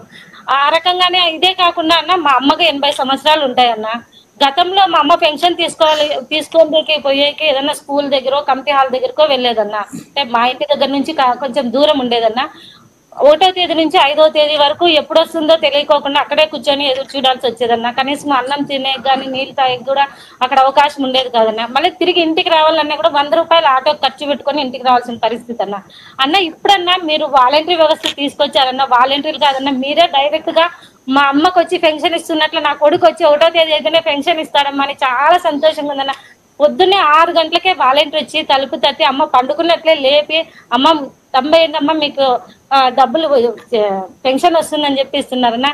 ఆ రకంగానే ఇదే కాకుండా అన్న, మా అమ్మకి 80 సంవత్సరాలు ఉంటాయన్న. గతంలో మా అమ్మ పెన్షన్ తీసుకోనికి పోయేకి ఏదన్నా స్కూల్ దగ్గర, కమిటీ హాల్ దగ్గరకో వెళ్ళేదన్న. అంటే మా ఇంటి దగ్గర నుంచి కొంచెం దూరం ఉండేదన్న. 1వ తేదీ నుంచి 5వ తేదీ వరకు ఎప్పుడు వస్తుందో తెలియకోకుండా అక్కడే కూర్చొని ఎదురు చూడాల్సి వచ్చేదన్న. కనీసం అన్నం తినే కానీ నీళ్ళు తాగేకి కూడా అక్కడ అవకాశం ఉండేది కాదన్న. మళ్ళీ తిరిగి ఇంటికి రావాలన్నా కూడా ₹100 ఆటో ఖర్చు పెట్టుకొని ఇంటికి రావాల్సిన పరిస్థితి అన్న. అన్న ఇప్పుడన్నా మీరు వాలంటరీ వ్యవస్థ తీసుకొచ్చారన్న. వాలంటీర్లు కాదన్నా, మీరే డైరెక్ట్ గా మా అమ్మకు వచ్చి పెన్షన్ ఇస్తున్నట్లు నా కొడుకు వచ్చి 1వ తేదీ అయితేనే పెన్షన్ ఇస్తాడమ్మా అని చాలా సంతోషంగా ఉందన్న. పొద్దున్నే 6 గంటలకే వాలంటీర్ వచ్చి తలుపు తట్టి అమ్మ పండుకున్నట్లే లేపి, అమ్మ 90 ఏంటమ్మా మీకు డబ్బులు పెన్షన్ వస్తుందని చెప్పి ఇస్తున్నారన్న.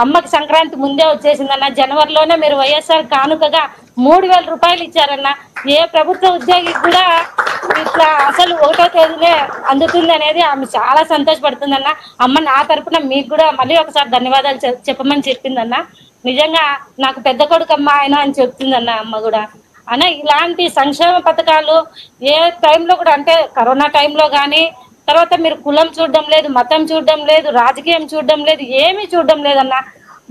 అమ్మకి సంక్రాంతి ముందే వచ్చేసిందన్న. జనవరిలోనే మీరు వైఎస్ఆర్ కానుకగా 3,000 రూపాయలు ఇచ్చారన్న. ఏ ప్రభుత్వ ఉద్యోగికి కూడా ఇట్లా అసలు 1వ తేదీనే అందుతుంది అనేది ఆమె చాలా సంతోషపడుతుందన్న. అమ్మ నా తరపున మీకు కూడా మళ్ళీ ఒకసారి ధన్యవాదాలు చెప్పమని చెప్పిందన్న. నిజంగా నాకు పెద్ద కొడుకు అమ్మ ఆయన అని చెప్తుందన్న అమ్మ కూడా. అన్న ఇలాంటి సంక్షేమ పథకాలు ఏ టైంలో కూడా, అంటే కరోనా టైంలో కానీ, తర్వాత మీరు కులం చూడడం లేదు, మతం చూడడం లేదు, రాజకీయం చూడడం లేదు, ఏమీ చూడడం లేదన్న.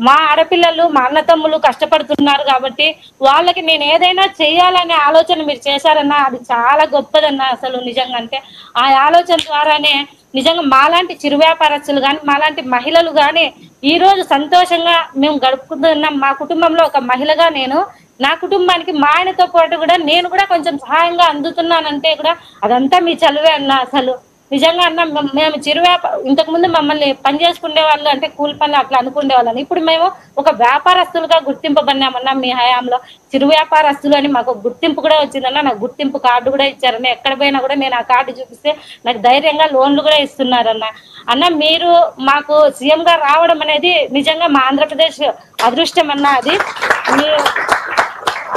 మా ఆడపిల్లలు మా అన్నతమ్ములు కష్టపడుతున్నారు కాబట్టి వాళ్ళకి నేను ఏదైనా చేయాలనే ఆలోచన మీరు చేశారన్న, అది చాలా గొప్పదన్న. అసలు నిజంగా అంటే ఆ ఆలోచన ద్వారానే నిజంగా మాలాంటి చిరు వ్యాపారస్తులు కానీ, మాలాంటి మహిళలు కానీ ఈ రోజు సంతోషంగా మేము గడుపుకుంటున్నాం. మా కుటుంబంలో ఒక మహిళగా నేను నా కుటుంబానికి మా ఆయనతో పాటు కూడా నేను కూడా కొంచెం సహాయంగా అందుతున్నానంటే కూడా అదంతా మీ చలువే అన్న. అసలు నిజంగా అన్న మేము చిరు ఇంతకు ముందు మమ్మల్ని పని చేసుకునే వాళ్ళు అంటే కూలి పని అట్లా అనుకునే వాళ్ళని, ఇప్పుడు మేము ఒక వ్యాపారస్తులుగా గుర్తింపబడినామన్నా. మీ హయాంలో చిరు వ్యాపారస్తులు అని మాకు గుర్తింపు కూడా వచ్చిందన్న. నాకు గుర్తింపు కార్డు కూడా ఇచ్చారన్న. ఎక్కడ పోయినా కూడా నేను ఆ కార్డు చూపిస్తే నాకు ధైర్యంగా లోన్లు కూడా ఇస్తున్నారన్న. అన్న మీరు మాకు సీఎం గా రావడం అనేది నిజంగా మా ఆంధ్రప్రదేశ్ అదృష్టం అన్న. అది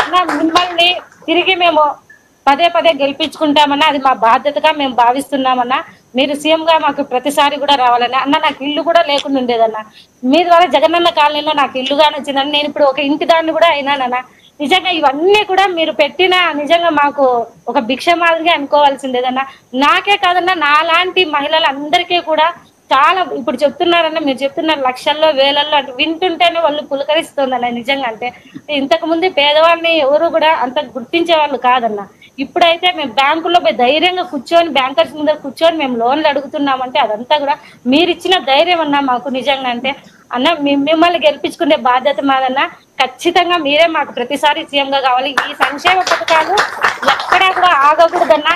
అన్న మిమ్మల్ని తిరిగి మేము పదే పదే గెలిపించుకుంటామన్నా, అది మా బాధ్యతగా మేము భావిస్తున్నామన్నా. మీరు సీఎం గా మాకు ప్రతిసారి కూడా రావాలన్నా. అన్న నాకు ఇల్లు కూడా లేకుండా ఉండేదన్న. మీ ద్వారా జగనన్న కాలనీలో నాకు ఇల్లుగానే వచ్చిందని నేను ఇప్పుడు ఒక ఇంటి దాన్ని కూడా అయినానన్న. నిజంగా ఇవన్నీ కూడా మీరు పెట్టిన నిజంగా మాకు ఒక భిక్ష మాదిరిగా అనుకోవాల్సిందేదన్నా. నాకే కాదన్నా నాలాంటి మహిళలందరికీ కూడా చాలా ఇప్పుడు చెప్తున్నారన్న, మీరు చెప్తున్నారు లక్షల్లో వేలల్లో అంటే వింటుంటేనే వాళ్ళు పులకరిస్తుందన్న. నిజంగా అంటే ఇంతకు ముందు పేదవాళ్ళని ఎవరు కూడా అంత గుర్తించే వాళ్ళు కాదన్న. ఇప్పుడైతే మేము బ్యాంకుల్లో పోయి ధైర్యంగా కూర్చొని బ్యాంకర్స్ ముందర కూర్చొని మేము లోన్లు అడుగుతున్నామంటే అదంతా కూడా మీరు ఇచ్చిన ధైర్యం అన్న మాకు. నిజంగా అంటే అన్న మిమ్మల్ని గెలిపించుకునే బాధ్యత మాదన్న. ఖచ్చితంగా మీరే మాకు ప్రతిసారి సీఎం గా కావాలి. ఈ సంక్షేమ పథకాలు ఎక్కడా కూడా ఆగకూడదన్నా.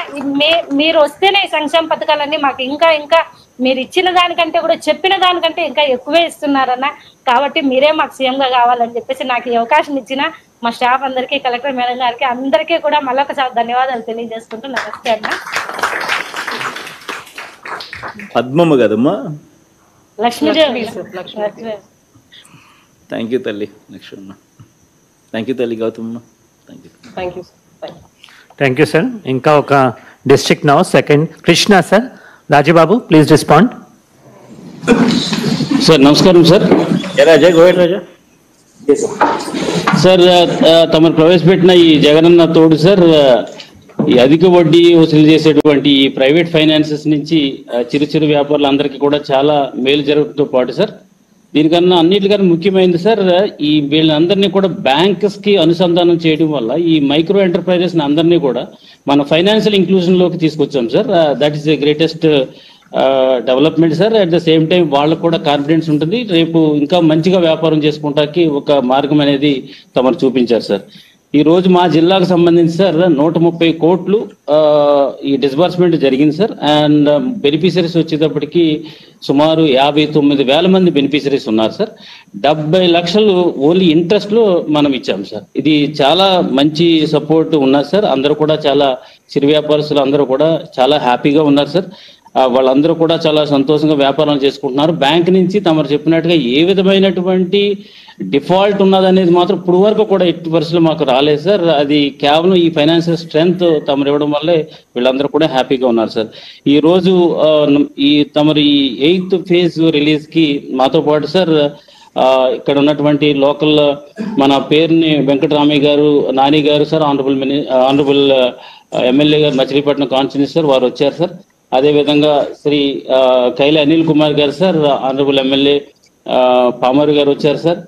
మీరు వస్తేనే ఈ సంక్షేమ పథకాలన్నీ మాకు ఇంకా ఇంకా మీరు ఇచ్చిన దానికంటే కూడా చెప్పిన దానికంటే ఇంకా ఎక్కువే ఇస్తున్నారన్న. కాబట్టి మీరే మాకు సీఎం గా కావాలని చెప్పేసి నాకు ఈ అవకాశం ఇచ్చిన మా స్టాఫ్ అందరికీ, కలెక్టర్ మేడం గారికి అందరికీ కూడా మళ్ళొకసారి ధన్యవాదాలు తెలియజేసుకుంటూ నమస్తే అన్న.
పద్మమ్మ కదమ్మా?
లక్ష్మీదేవి.
థ్యాంక్ యూ తల్లి లక్ష్మమ్మ. థ్యాంక్ యూ తల్లి Gautamma.
Thank you.
Thank you sir. ఇంకా ఒక district now second Krishna sir. Rajababu please respond.
Sir నమస్కారం సార్.
రాజా గోవింద్ రాజా
సార్, తమరు ప్రవేశపెట్టిన ఈ జగనన్న తోడు సార్, ఈ అధిక వడ్డీ వసూలు చేసేటువంటి ఈ ప్రైవేట్ ఫైనాన్సెస్ నుంచి చిరు చిరు వ్యాపారులందరికీ కూడా చాలా మేలు జరగడంతో పాటు సార్, దీనికన్నా అన్నిటికన్నా ముఖ్యమైనది సార్, ఈ వీళ్ళందరినీ కూడా బ్యాంక్స్ కి అనుసంధానం చేయడం వల్ల ఈ మైక్రో ఎంటర్ప్రైజెస్ అందరినీ కూడా మన ఫైనాన్షియల్ ఇంక్లూజన్ లోకి తీసుకొచ్చాం sir. That is the greatest development sir. At the same time వాళ్ళకు కూడా కాన్ఫిడెన్స్ ఉంటుంది, రేపు ఇంకా మంచిగా వ్యాపారం చేసుకుంటానికి ఒక మార్గం అనేది తమరు చూపించారు సార్. ఈ రోజు మా జిల్లాకు సంబంధించి సార్ 130 కోట్లు ఈ డిస్బర్స్మెంట్ జరిగింది సార్. అండ్ బెనిఫిషరీస్ వచ్చేటప్పటికి సుమారు 59,000 మంది బెనిఫిషరీస్ ఉన్నారు సార్. 70 లక్షలు ఓన్లీ ఇంట్రెస్ట్ లో మనం ఇచ్చాం సార్. ఇది చాలా మంచి సపోర్ట్ ఉన్నది సార్. అందరూ కూడా చాలా చిరు వ్యాపారస్తులు అందరూ కూడా చాలా హ్యాపీగా ఉన్నారు సార్. వాళ్ళందరూ కూడా చాలా సంతోషంగా వ్యాపారాలు చేసుకుంటున్నారు. బ్యాంక్ నుంచి తమరు చెప్పినట్టుగా ఏ విధమైనటువంటి డిఫాల్ట్ ఉన్నదనేది మాత్రం ఇప్పుడు వరకు కూడా ఎట్టి పరిస్థితుల్లో మాకు రాలేదు సార్. అది కేవలం ఈ ఫైనాన్షియల్ స్ట్రెంగ్త్ తమరు ఇవ్వడం వల్లే వీళ్ళందరూ కూడా హ్యాపీగా ఉన్నారు సార్. ఈ రోజు తమరు ఈ 8th ఫేజ్ రిలీజ్ కి మాతో పాటు సార్ ఇక్కడ ఉన్నటువంటి లోకల్ మన పేరుని వెంకటరామయ్య గారు, నాని గారు సార్, ఆనరబుల్ ఎమ్మెల్యే గారు మచిలీపట్నం కాన్స్టిట్యూన్సీ సార్ వారు వచ్చారు సార్. అదేవిధంగా శ్రీ కైల అనిల్ కుమార్ గారు సార్, ఆనరబుల్ ఎమ్మెల్యే పామరు గారు వచ్చారు సార్.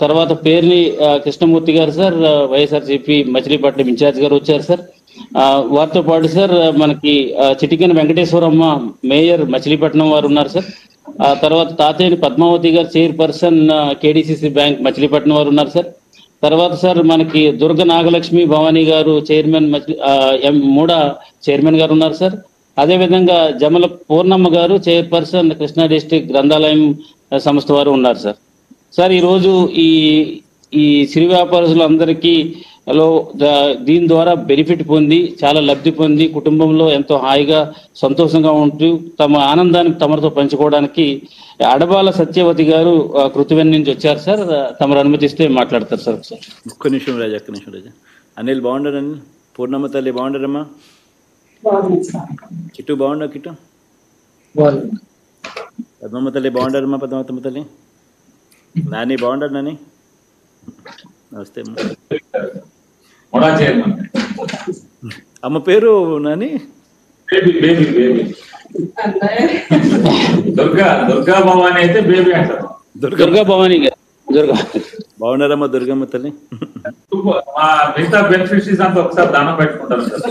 తర్వాత పేరుని కృష్ణమూర్తి గారు సార్, వైఎస్ఆర్సీపీ మచిలీపట్నం ఇన్ఛార్జ్ గారు వచ్చారు సార్. వారితో పాటు సార్ మనకి చిటికెన వెంకటేశ్వరమ్మ మేయర్ మచిలీపట్నం వారు ఉన్నారు సార్. తర్వాత తాతయ్యని పద్మావతి గారు చైర్పర్సన్ కేడిసిసి బ్యాంక్ మచిలీపట్నం వారు ఉన్నారు సార్. తర్వాత సార్ మనకి దుర్గ నాగలక్ష్మి భవానీ గారు చైర్మన్ మూడా చైర్మన్ గారు ఉన్నారు సార్. అదేవిధంగా జమల పూర్ణమ్మ గారు చైర్పర్సన్ కృష్ణా డిస్ట్రిక్ట్ గ్రంథాలయం సంస్థ వారు ఉన్నారు సార్. సార్ ఈరోజు ఈ ఈ చిరు వ్యాపారస్తులందరికీ దీని ద్వారా బెనిఫిట్ పొంది చాలా లబ్ధి పొంది కుటుంబంలో ఎంతో హాయిగా సంతోషంగా ఉంటూ తమ ఆనందాన్ని తమతో పంచుకోవడానికి అడబాల సత్యవతి గారు కృతివెన్ నుంచి వచ్చారు సార్. తమరు అనుమతిస్తే మాట్లాడతారు సార్.
ఒక్క నిమిషం రాజా, అనిల్ బాగుండరు? అనిల్, పూర్ణమ్మ తల్లి బాగుండరమ్మా? కిట్టు బాగుండవు? కిట్టు, పద్మమ్మ తల్లి బాగుండరమ్మా? పద్మమ్మ తల్లి, నాని బాగుండరు? నాని నమస్తే అమ్మ. పేరు నాని?
దుర్గా భవాని అయితే బేబీ అంటారు.
దుర్గా భవాని గారు.
బాగున్నారమ్మా దుర్గమ్మ తల్లి?
మిగతా బెనిఫిషరీస్ అంతా ఒకసారి దానం పెట్టుకుంటారు సార్.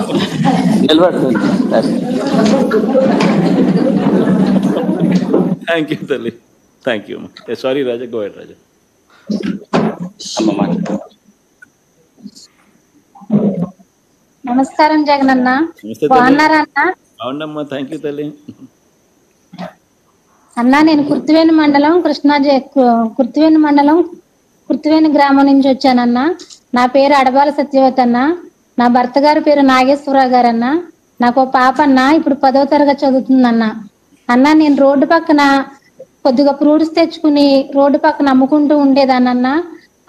థ్యాంక్ యూ తల్లి, thank you. Sorry Raja, go ahead Raja.
నమస్కారం జగనన్న, బాగున్నారా అన్న?
బాగుండమ్మా, థ్యాంక్ యూ తల్లి.
అన్నా, నేను కుర్తివేణి మండలం కుర్తివేణి గ్రామం నుంచి వచ్చానన్నా. నా పేరు అడబాల సత్యవతి అన్న. నా భర్త గారి పేరు నాగేశ్వరరావు గారు అన్న. నాకు ఒక పాప అన్న, ఇప్పుడు 10వ తరగతి చదువుతుందన్న. అన్న, నేను రోడ్డు పక్కన కొద్దిగా ఫ్రూట్స్ తెచ్చుకుని రోడ్డు పక్కన అమ్ముకుంటూ ఉండేదానన్న.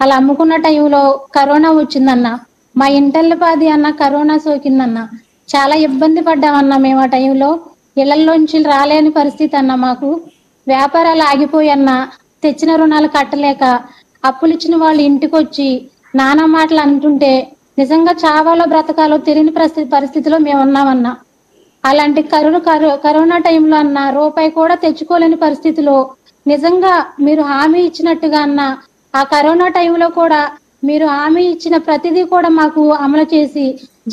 అలా అమ్ముకున్న టైంలో కరోనా వచ్చిందన్న. మా ఇంటల్లిపాది అన్న కరోనా సోకిందన్న. చాలా ఇబ్బంది పడ్డామన్నా మేము ఆ టైంలో. ఇళ్లలోంచి రాలేని పరిస్థితి అన్న. మాకు వ్యాపారాలు ఆగిపోయన్నా, తెచ్చిన రుణాలు కట్టలేక అప్పులు ఇచ్చిన వాళ్ళు ఇంటికి వచ్చి నానా మాటలు అంటుంటే నిజంగా చావాలో బ్రతకాలో తెలియని పరిస్థితిలో మేము ఉన్నామన్నా. అలాంటి కరోనా టైంలో అన్న రూపాయి కూడా తెచ్చుకోలేని పరిస్థితిలో నిజంగా మీరు హామీ ఇచ్చినట్టుగా అన్న ఆ కరోనా టైంలో కూడా మీరు హామీ ఇచ్చిన ప్రతిదీ కూడా మాకు అమలు చేసి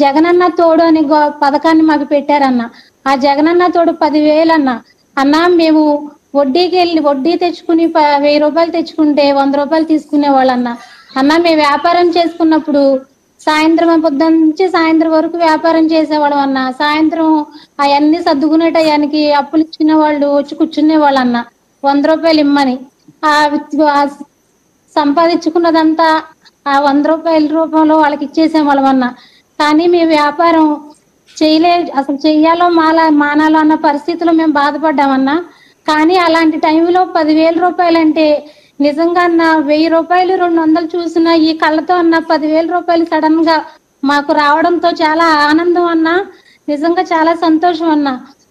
జగనన్న తోడు అనే పథకాన్ని మాకు పెట్టారన్న. ఆ జగనన్న తోడు 10,000 అన్న. అన్న, మేము వడ్డీ తెచ్చుకుని 1000 రూపాయలు తెచ్చుకుంటే 100 రూపాయలు తీసుకునే వాళ్ళన్న. అన్న, మేము వ్యాపారం చేసుకున్నప్పుడు సాయంత్రం పొద్దున్న నుంచి సాయంత్రం వరకు వ్యాపారం చేసేవాళ్ళం అన్న. సాయంత్రం అవన్నీ సర్దుకునే టయానికి అప్పులు ఇచ్చిన వాళ్ళు వచ్చి కూర్చునే వాళ్ళన్న 100 రూపాయలు ఇమ్మని. సంపాదించుకున్నదంతా ఆ 100 రూపాయల రూపంలో వాళ్ళకి ఇచ్చేసేవాళ్ళం అన్న. కానీ మేము వ్యాపారం అసలు చెయ్యాలో మానాలో అన్న పరిస్థితిలో మేము బాధపడ్డామన్నా. కానీ అలాంటి టైంలో 10,000 రూపాయలు అంటే నిజంగా అన్న 1000 రూపాయలు 200 చూసిన ఈ కళ్ళతో అన్న 10,000 రూపాయలు సడన్ గా మాకు రావడంతో చాలా ఆనందం అన్న. నిజంగా చాలా సంతోషం అన్న.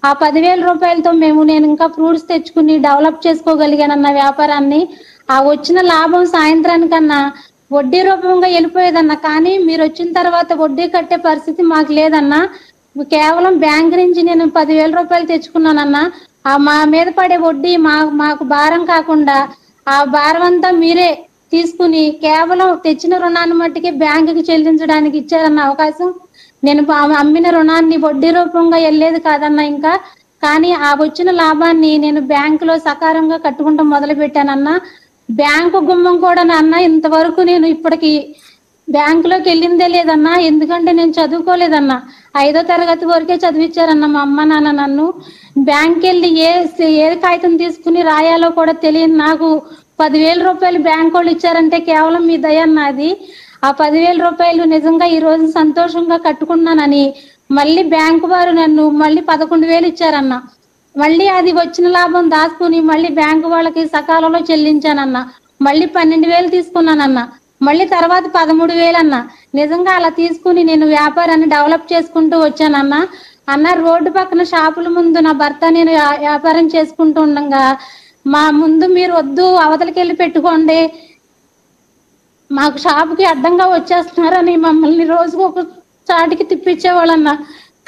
ఆ 10,000 రూపాయలతో నేను ఇంకా ఫ్రూట్స్ తెచ్చుకుని డెవలప్ చేసుకోగలిగానన్న వ్యాపారాన్ని. ఆ వచ్చిన లాభం సాయంత్రానికన్నా వడ్డీ రూపంగా వెళ్ళిపోయేదన్న. కానీ మీరు వచ్చిన తర్వాత వడ్డీ కట్టే పరిస్థితి మాకు లేదన్నా. కేవలం బ్యాంక్ నుంచి నేను 10,000 రూపాయలు తెచ్చుకున్నానన్నా. మా మీద పడే వడ్డీ మాకు భారం కాకుండా ఆ భారం అంతా మీరే తీసుకుని కేవలం తెచ్చిన రుణాన్ని మట్టికి బ్యాంకుకి చెల్లించడానికి ఇచ్చారన్న అవకాశం. నేను అమ్మిన రుణాన్ని వడ్డీ రూపంగా వెళ్ళేది కాదన్నా ఇంకా. కానీ ఆ వచ్చిన లాభాన్ని నేను బ్యాంకులో సకారంగా కట్టుకుంటూ మొదలు పెట్టానన్నా. బ్యాంకు గుమ్మం కూడా అన్న ఇంతవరకు నేను ఇప్పటికి బ్యాంకులోకి వెళ్ళిందే లేదన్నా. ఎందుకంటే నేను చదువుకోలేదన్నా. 5వ తరగతి వరకే చదివించారన్న మా అమ్మ నాన్న నన్ను. బ్యాంక్ వెళ్ళి ఏ కాగితం తీసుకుని రాయాలో కూడా తెలియని నాకు 10,000 రూపాయలు బ్యాంక్ వాళ్ళు ఇచ్చారంటే కేవలం మీ దయ అన్నది. ఆ 10,000 రూపాయలు నిజంగా ఈ రోజు సంతోషంగా కట్టుకున్నానని మళ్ళీ బ్యాంకు వారు నన్ను మళ్ళీ 11,000 ఇచ్చారన్న. మళ్ళీ అది వచ్చిన లాభం దాచుకుని మళ్ళీ బ్యాంకు వాళ్ళకి సకాలంలో చెల్లించానన్న. మళ్ళీ 12,000 తీసుకున్నానన్న. మళ్ళీ తర్వాత 13,000 అన్న. నిజంగా అలా తీసుకుని నేను వ్యాపారాన్ని డెవలప్ చేసుకుంటూ వచ్చానన్న. అన్న, రోడ్డు పక్కన షాపుల ముందు నా భర్త నేను వ్యాపారం చేసుకుంటూ ఉండగా మా ముందు మీరు వద్దు అవతలకి వెళ్ళి పెట్టుకోండి, మాకు షాపుకి అడ్డంగా వచ్చేస్తున్నారని మమ్మల్ని రోజుకు ఒక చాటికి తిప్పించేవాళ్ళన్న.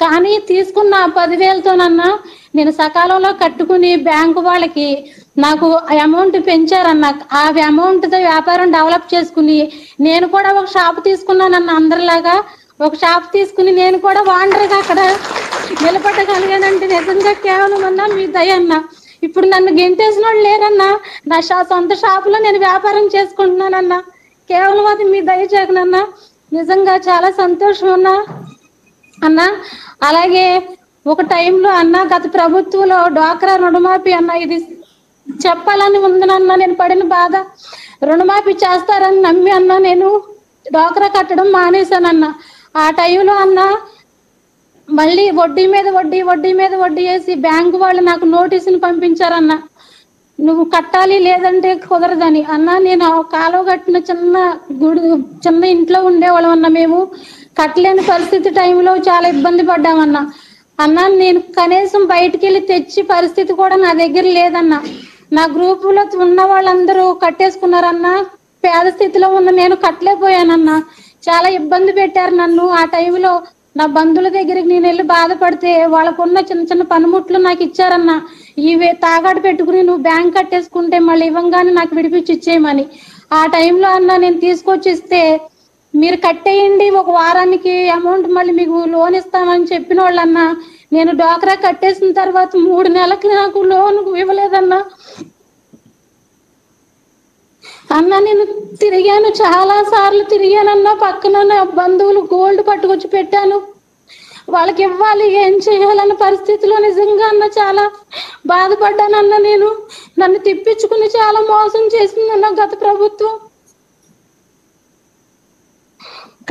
కానీ తీసుకున్న 10,000తోనన్నా నేను సకాలంలో కట్టుకుని బ్యాంకు వాళ్ళకి నాకు అమౌంట్ పెంచారన్న. ఆ అమౌంట్తో వ్యాపారం డెవలప్ చేసుకుని నేను కూడా ఒక షాప్ తీసుకున్నానన్న. అందరిలాగా ఒక షాప్ తీసుకుని నేను కూడా వాండర్గా అక్కడ నిలబడగలిగానంటే నిజంగా కేవలం అన్నా మీ దయ అన్న. ఇప్పుడు నన్ను గెంటేసిన వాళ్ళు లేరన్నా. నా సొంత షాపులో నేను వ్యాపారం చేసుకుంటున్నానన్నా. కేవలం అది మీ దయ జగనన్నా. నిజంగా చాలా సంతోషం అన్న. అలాగే ఒక టైంలో అన్న గత ప్రభుత్వంలో డ్వాక్రా రుణమాఫీ అన్న ఇది చెప్పాలని ఉందనన్నా. నేను పడిన బాధ రుణమాఫీ చేస్తారని నమ్మి అన్న నేను డ్వాక్రా కట్టడం మానేశానన్న. ఆ టైంలో అన్న మళ్ళీ వడ్డీ మీద వడ్డీ వేసి బ్యాంకు వాళ్ళు నాకు నోటీసులు పంపించారన్న, నువ్వు కట్టాలి లేదంటే కుదరదని. అన్న నేను కాలువ కట్టిన చిన్న ఇంట్లో ఉండేవాళ్ళం అన్న, మేము కట్టలేని పరిస్థితి టైంలో చాలా ఇబ్బంది పడ్డామన్నా. అన్న నేను కనీసం బయటికి వెళ్ళి తెచ్చి పరిస్థితి కూడా నా దగ్గర లేదన్న. నా గ్రూపులో ఉన్న వాళ్ళందరూ కట్టేసుకున్నారన్న. పేద స్థితిలో ఉన్న నేను కట్టలేకపోయానన్న. చాలా ఇబ్బంది పెట్టారు నన్ను. ఆ టైంలో నా బంధువుల దగ్గరికి నేను వెళ్ళి బాధపడితే వాళ్ళకున్న చిన్న పనిముట్లు నాకు ఇచ్చారన్న. ఇవే తాగాడు పెట్టుకుని నువ్వు బ్యాంక్ కట్టేసుకుంటే మళ్ళీ ఇవ్వంగానే నాకు విడిపించి ఇచ్చేయమని. ఆ టైంలో అన్న నేను తీసుకొచ్చి ఇస్తే మీరు కట్టేయండి, ఒక వారానికి అమౌంట్ మళ్ళీ మీకు లోన్ ఇస్తామని చెప్పిన వాళ్ళన్నా. నేను డ్వాక్రా కట్టేసిన తర్వాత 3 నెలలకి నాకు లోన్ ఇవ్వలేదన్నా. అన్న నేను తిరిగాను, చాలా సార్లు తిరిగానన్నా. పక్కన నా బంధువులు గోల్డ్ పట్టుకొచ్చి పెట్టాను, వాళ్ళకి ఇవ్వాలి, ఏం చేయాలన్న పరిస్థితిలో నిజంగా అన్న చాలా బాధపడ్డానన్న. నేను నన్ను తిప్పించుకుని చాలా మోసం చేసిందన్న గత ప్రభుత్వం.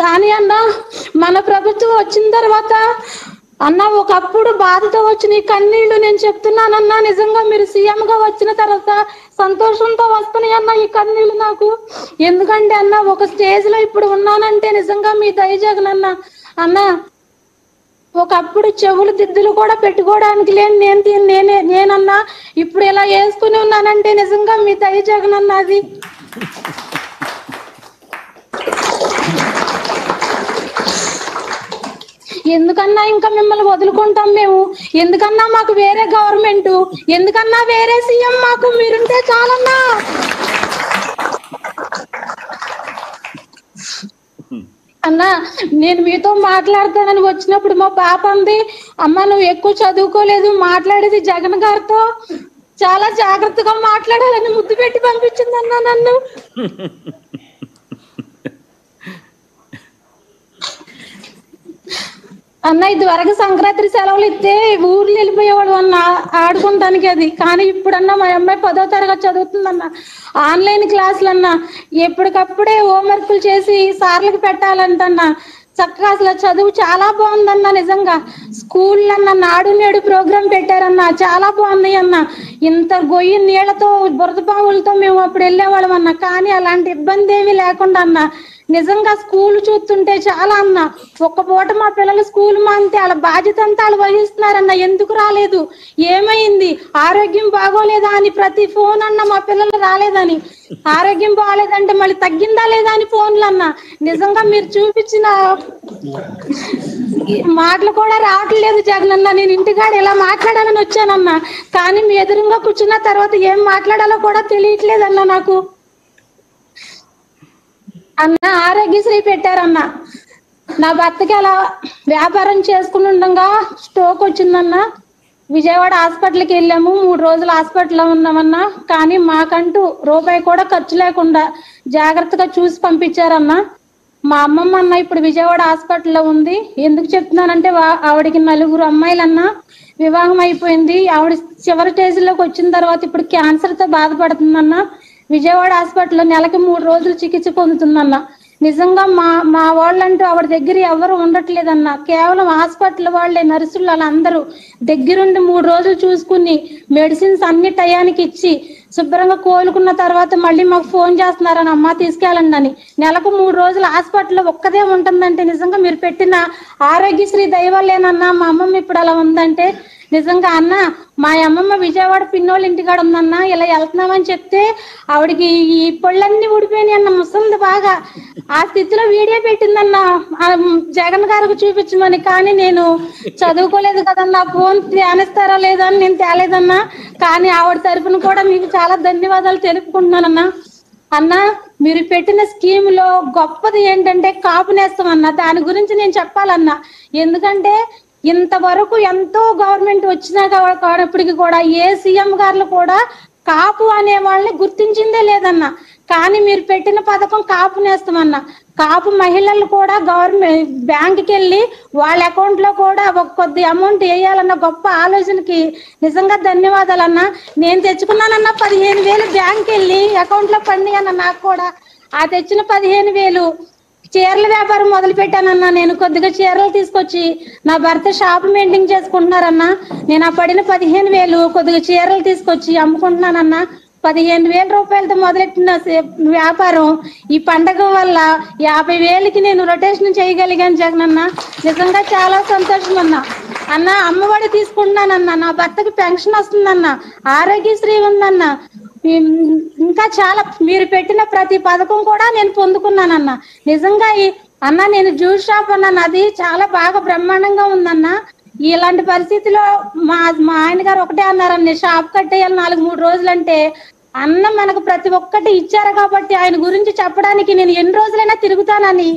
కానీ అన్న మన ప్రభుత్వం వచ్చిన తర్వాత అన్న ఒకప్పుడు బాధతో వచ్చిన ఈ కన్నీళ్లు నేను చెప్తున్నానన్నా. నిజంగా మీరు సీఎం గా వచ్చిన తర్వాత సంతోషంతో వస్తున్నాయి అన్న ఈ కన్నీళ్లు నాకు. ఎందుకంటే అన్న ఒక స్టేజ్ లో ఇప్పుడు ఉన్నానంటే నిజంగా మీ దయ జగన్ అన్న. అన్న ఒకప్పుడు చెవులు దిద్దులు కూడా పెట్టుకోవడానికి లేని నేనన్నా ఇప్పుడు ఇలా వేసుకుని ఉన్నానంటే నిజంగా మీ దయ జగన్ అన్న. అది ఎందుకన్నా ఇంకా మిమ్మల్ని వదులుకుంటాం మేము? ఎందుకన్నా మాకు వేరే గవర్నమెంట్, ఎందుకన్నా వేరే సీఎం, మాకు మీరుంటే చాలన్నా. అన్నా నేను మీతో మాట్లాడతానని వచ్చినప్పుడు మా పాప అంది, అమ్మ నువ్వు ఎక్కువ చదువుకోలేదు, మాట్లాడేది జగన్ గారితో చాలా జాగ్రత్తగా మాట్లాడాలని ముద్దు పెట్టి పంపించిందన్నా నన్ను. అన్న ఇది వరకు సంక్రాంతి సెలవులు ఇస్తే ఊర్లు వెళ్ళిపోయేవాడు అన్న ఆడుకుంటానికి. అది కానీ ఇప్పుడన్నా మా అమ్మాయి 10వ తరగతి చదువుతుందన్న. ఆన్లైన్ క్లాసులు అన్న ఎప్పటికప్పుడే హోంవర్క్లు చేసి సార్లకు పెట్టాలంటన్నా. చక్కగా అసలు చదువు చాలా బాగుందన్న. నిజంగా స్కూల్ అన్న నాడు నేడు ప్రోగ్రాం పెట్టారన్న, చాలా బాగున్నాయి అన్న. ఇంత గొయ్యి నీళ్లతో బురద పాములతో మేము అప్పుడు వెళ్ళేవాళ్ళం అన్న. కానీ అలాంటి ఇబ్బంది ఏమీ లేకుండా అన్న. నిజంగా స్కూల్ చూస్తుంటే చాలా అన్న. ఒక్క పూట మా పిల్లలు స్కూల్ మానితే వాళ్ళ బాధ్యత అంతా వాళ్ళు వహిస్తున్నారన్న. ఎందుకు రాలేదు, ఏమైంది, ఆరోగ్యం బాగోలేదా అని ప్రతి ఫోన్ అన్న. మా పిల్లలు రాలేదని, ఆరోగ్యం బాగోలేదంటే మళ్ళీ తగ్గిందా లేదా అని ఫోన్లు అన్న. నిజంగా మీరు చూపించిన మాటలు కూడా రావట్లేదు జగన్ అన్న. నేను ఇంటికాడ ఇలా మాట్లాడాలని వచ్చానన్న, కానీ మీ ఎదురుగా కూర్చున్న తర్వాత ఏం మాట్లాడాలో కూడా తెలియట్లేదన్న నాకు. అన్న ఆరోగ్యశ్రీ పెట్టారన్న. నా భర్తకి అలా వ్యాపారం చేసుకుని ఉండగా స్ట్రోక్ వచ్చిందన్న. విజయవాడ హాస్పిటల్కి వెళ్ళాము, 3 రోజులు హాస్పిటల్లో ఉన్నామన్నా. కానీ మాకంటూ రూపాయి కూడా ఖర్చు లేకుండా జాగ్రత్తగా చూసి పంపించారన్న. మా అమ్మమ్మ అన్న ఇప్పుడు విజయవాడ హాస్పిటల్లో ఉంది. ఎందుకు చెప్తున్నానంటే ఆవిడకి 4 అమ్మాయిలన్నా, వివాహం అయిపోయింది. ఆవిడ చివరి స్టేజ్లోకి వచ్చిన తర్వాత ఇప్పుడు క్యాన్సర్తో బాధపడుతుందన్న. విజయవాడ హాస్పిటల్లో నెలకి 3 రోజులు చికిత్స పొందుతుందన్న. నిజంగా మా వాళ్ళంటూ ఆవిడ దగ్గర ఎవరు ఉండట్లేదన్న. కేవలం హాస్పిటల్ వాళ్ళే, నర్సులు వాళ్ళందరూ దగ్గరుండి 3 రోజులు చూసుకుని మెడిసిన్స్ అన్ని టయానికి ఇచ్చి శుభ్రంగా కోలుకున్న తర్వాత మళ్ళీ మాకు ఫోన్ చేస్తున్నారని, అమ్మ తీసుకెళ్ళండి అని. నెలకు 3 రోజులు హాస్పిటల్లో ఒక్కదే ఉంటుందంటే నిజంగా మీరు పెట్టిన ఆరోగ్యశ్రీ దయవల్లేనన్నా మా అమ్మమ్మ ఇప్పుడు అలా ఉందంటే. నిజంగా అన్న మా అమ్మమ్మ విజయవాడ పిన్నోళ్ళ ఇంటికాడ ఉందన్న. ఇలా వెళ్తున్నామని చెప్తే ఆవిడకి ఈ పళ్ళన్నీ ఊడిపోయినాయి అన్న, ముసలిది బాగా. ఆ స్థితిలో వీడియో పెట్టిందన్న జగన్ గారికి చూపించమని. కానీ నేను చదువుకోలేదు కదన్నా, ఫోన్ ధ్యానిస్తారా లేదా అని నేను తేలేదన్నా. కానీ ఆవిడ తరఫున కూడా మీకు చాలా ధన్యవాదాలు తెలుపుకుంటున్నానన్న. అన్న మీరు పెట్టిన స్కీమ్ లో గొప్పది ఏంటంటే కాపు నేస్తం అన్న. దాని గురించి నేను చెప్పాలన్నా. ఎందుకంటే ఇంతవరకు ఎంతో గవర్నమెంట్ వచ్చినా కానప్పటికీ కూడా ఏ సీఎం గారు కూడా కాపు అనే వాళ్ళని గుర్తించిందే లేదన్న. కానీ మీరు పెట్టిన పథకం కాపు నేస్తామన్న. కాపు మహిళలు కూడా గవర్నమెంట్ బ్యాంకుకి వెళ్ళి వాళ్ళ అకౌంట్ లో కూడా ఒక కొద్ది అమౌంట్ వేయాలన్న గొప్ప ఆలోచనకి నిజంగా ధన్యవాదాలన్నా. నేను తెచ్చుకున్నానన్నా 15,000 బ్యాంక్ వెళ్ళి అకౌంట్ లో పండియన్న. నాకు కూడా ఆ తెచ్చిన 15,000 చీరల వ్యాపారం మొదలు పెట్టానన్నా. నేను కొద్దిగా చీరలు తీసుకొచ్చి నా భర్త షాప్ మెయింటైన్ చేసుకుంటున్నారన్నా. నేను ఆ పడిన 15,000 కొద్దిగా చీరలు తీసుకొచ్చి అమ్ముకుంటున్నానన్నా. 15,000 రూపాయలతో మొదలెట్టిన వ్యాపారం ఈ పండగ వల్ల 50,000కి నేను రొటేషన్ చేయగలిగాను జగనన్న. నిజంగా చాలా సంతోషం అన్న. అన్న అమ్మఒడి తీసుకుంటున్నానన్న. నా భర్తకి పెన్షన్ వస్తుందన్న. ఆరోగ్యశ్రీ ఉందన్న. ఇంకా చాలా మీరు పెట్టిన ప్రతి పథకం కూడా నేను పొందుకున్నానన్న. నిజంగా అన్న నేను జ్యూస్ షాప్ అన్నాను, అది చాలా బాగా బ్రహ్మాండంగా ఉందన్న. ఇలాంటి పరిస్థితిలో మా ఆయన గారు ఒకటే అన్నారన్న, షాప్ కట్టేయాలి 4-3 రోజులంటే. అన్న మనకు ప్రతి ఒక్కటి ఇచ్చారు కాబట్టి ఆయన గురించి చెప్పడానికి నేను ఎన్ని రోజులైనా తిరుగుతానే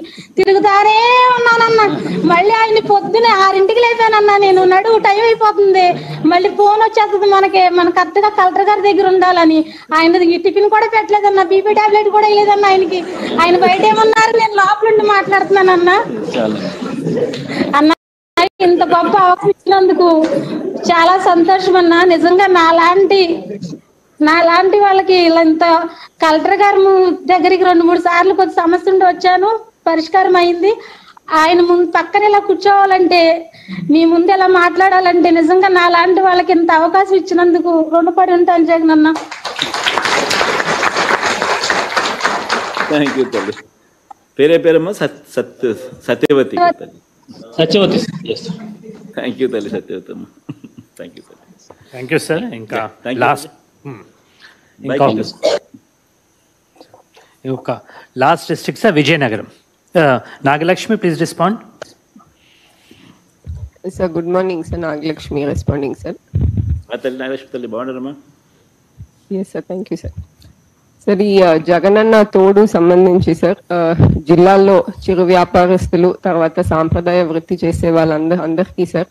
ఉన్నానన్న. మళ్ళీ ఆయన్ని పొద్దునే 6ంటికి లేపానన్నా. నేను నడువు టైం అయిపోతుంది, మళ్ళీ ఫోన్ వచ్చేస్తుంది మన కరెక్ట్గా కలెక్టర్ గారి దగ్గర ఉండాలని. ఆయన ఈ టిఫిన్ కూడా పెట్టలేదన్న, బీపీ టాబ్లెట్ కూడా వేయలేదన్న ఆయనకి. ఆయన బయట ఏమన్నారు, నేను లోపలుండి మాట్లాడుతున్నానన్న. అన్న ఇంత గొప్ప అవకాశం ఇచ్చినందుకు చాలా సంతోషం అన్న. నిజంగా నాలాంటి వాళ్ళకి ఇంత కలెక్టర్ గారు దగ్గరికి 2-3 సార్లు కొంచెం సమస్య ఉండి వచ్చాను, పరిష్కారం అయింది. ఆయన పక్కన ఇలా కూర్చోవాలంటే, మీ ముందు ఎలా మాట్లాడాలంటే నిజంగా నాలాంటి వాళ్ళకి ఇంత అవకాశం ఇచ్చినందుకు రుణపడి ఉంటాను జగనన్న.
థ్యాంక్ యూ తల్లి. పేరేమో సత్యవతి. థ్యాంక్ యూ తల్లి సత్యవతి అమ్మ. థ్యాంక్ యూ తల్లి.
Thank you sir. ఇంకా last district sir Vizianagaram. Nagalakshmi please respond.
Sir good morning sir. Nagalakshmi responding sir.
Nagalakshmi తల్లి బాగున్నారమ్మా?
Yes sir, thank you sir. Sir ఈ జగనన్న తోడు సంబంధించి సార్ జిల్లాల్లో చిరు వ్యాపారస్తులు తర్వాత సాంప్రదాయ వృత్తి చేసే వాళ్ళందరికీ సార్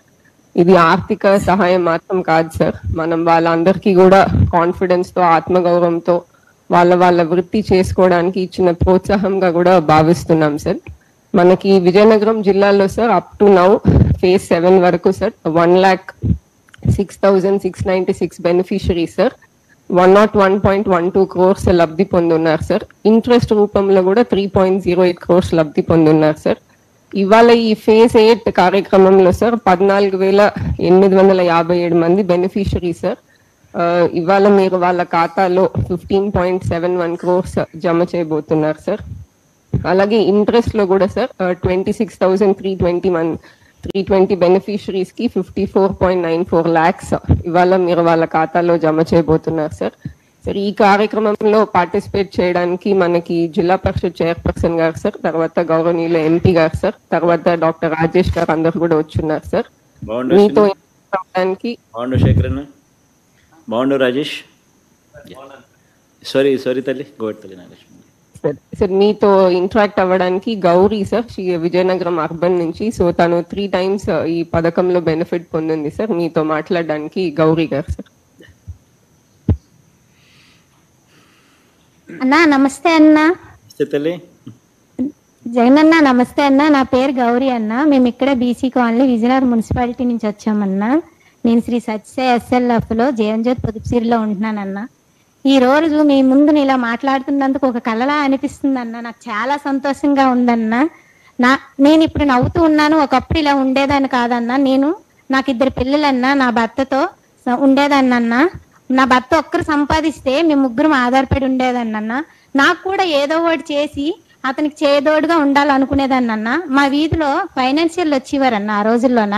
ఇది ఆర్థిక సహాయం మాత్రం కాదు సార్. మనం వాళ్ళందరికీ కూడా కాన్ఫిడెన్స్ తో ఆత్మగౌరవంతో వాళ్ళ వృత్తి చేసుకోవడానికి ఇచ్చిన ప్రోత్సాహంగా కూడా భావిస్తున్నాం సార్. మనకి విజయనగరం జిల్లాలో sir up to now phase 7 వరకు సార్ 1,06,696 బెనిఫిషరీస్ సార్ 101.12 crores లబ్ధి పొందున్నారు సార్. ఇంట్రెస్ట్ రూపంలో కూడా 3.08 crores లబ్ధి పొందున్నారు సార్. ఇవాళ ఈ phase 8 కార్యక్రమంలో సార్ 14,857 మంది బెనిఫిషరీ సార్ ఇవాళ మీరు వాళ్ళ ఖాతాలో 15.71 crores జమ చేయబోతున్నారు సార్. అలాగే ఇంట్రెస్ట్ లో కూడా సార్ 26,320 బెనిఫిషరీస్ కి 54.94 lakhs ఇవాళ మీరు వాళ్ళ ఖాతాలో జమ చేయబోతున్నారు సార్. సార్ ఈ కార్యక్రమంలో పార్టిసిపేట్ చేయడానికి మనకి జిల్లా పరిషత్ చైర్పర్సన్ గారు సార్, తర్వాత గౌరవనీయులు ఎంపీ గారు సార్, తర్వాత డాక్టర్ రాజేష్ గారు అందరు కూడా వచ్చున్నారు సార్. మీతో
రాజేష్ సారీ తల్లి గోడ్ తల్లి నాగలక్ష్మి
సార్ మీతో ఇంటరాక్ట్ అవ్వడానికి గౌరీ సార్ విజయనగరం అర్బన్ నుంచి. సో తను 3 times ఈ పథకంలో బెనిఫిట్ పొందింది సార్. మీతో మాట్లాడడానికి గౌరీ గారు సార్.
అన్నా నమస్తే అన్న. జగనన్న నమస్తే అన్న. నా పేరు గౌరీ అన్న. మేము ఇక్కడ బీసీ కాలనీ విజయనగరం మున్సిపాలిటీ నుంచి వచ్చామన్నా. నేను శ్రీ సత్యసాయి SLF లో జయంజ్యోతి పొదుపుసిరిలో ఉంటున్నానన్నా. ఈ రోజు మీ ముందు ఇలా మాట్లాడుతున్నందుకు ఒక కళలా అనిపిస్తుంది అన్న. నాకు చాలా సంతోషంగా ఉందన్నా. నేను ఇప్పుడు నవ్వుతూ ఉన్నాను. ఒకప్పుడు ఇలా ఉండేదాన్ని కాదన్నా. నాకు 2 పిల్లలన్నా, నా భర్తతో ఉండేదాన్నన్నా. నా భర్త ఒక్కరు సంపాదిస్తే మేము 3 ఆధారపడి ఉండేదాన్నన్నా. నాకు కూడా ఏదో ఒకటి చేసి అతనికి చేదోడుగా ఉండాలనుకునేదాన్నన్నా. మా వీధిలో ఫైనాన్షియల్ వచ్చేవారన్నా. ఆ రోజుల్లోన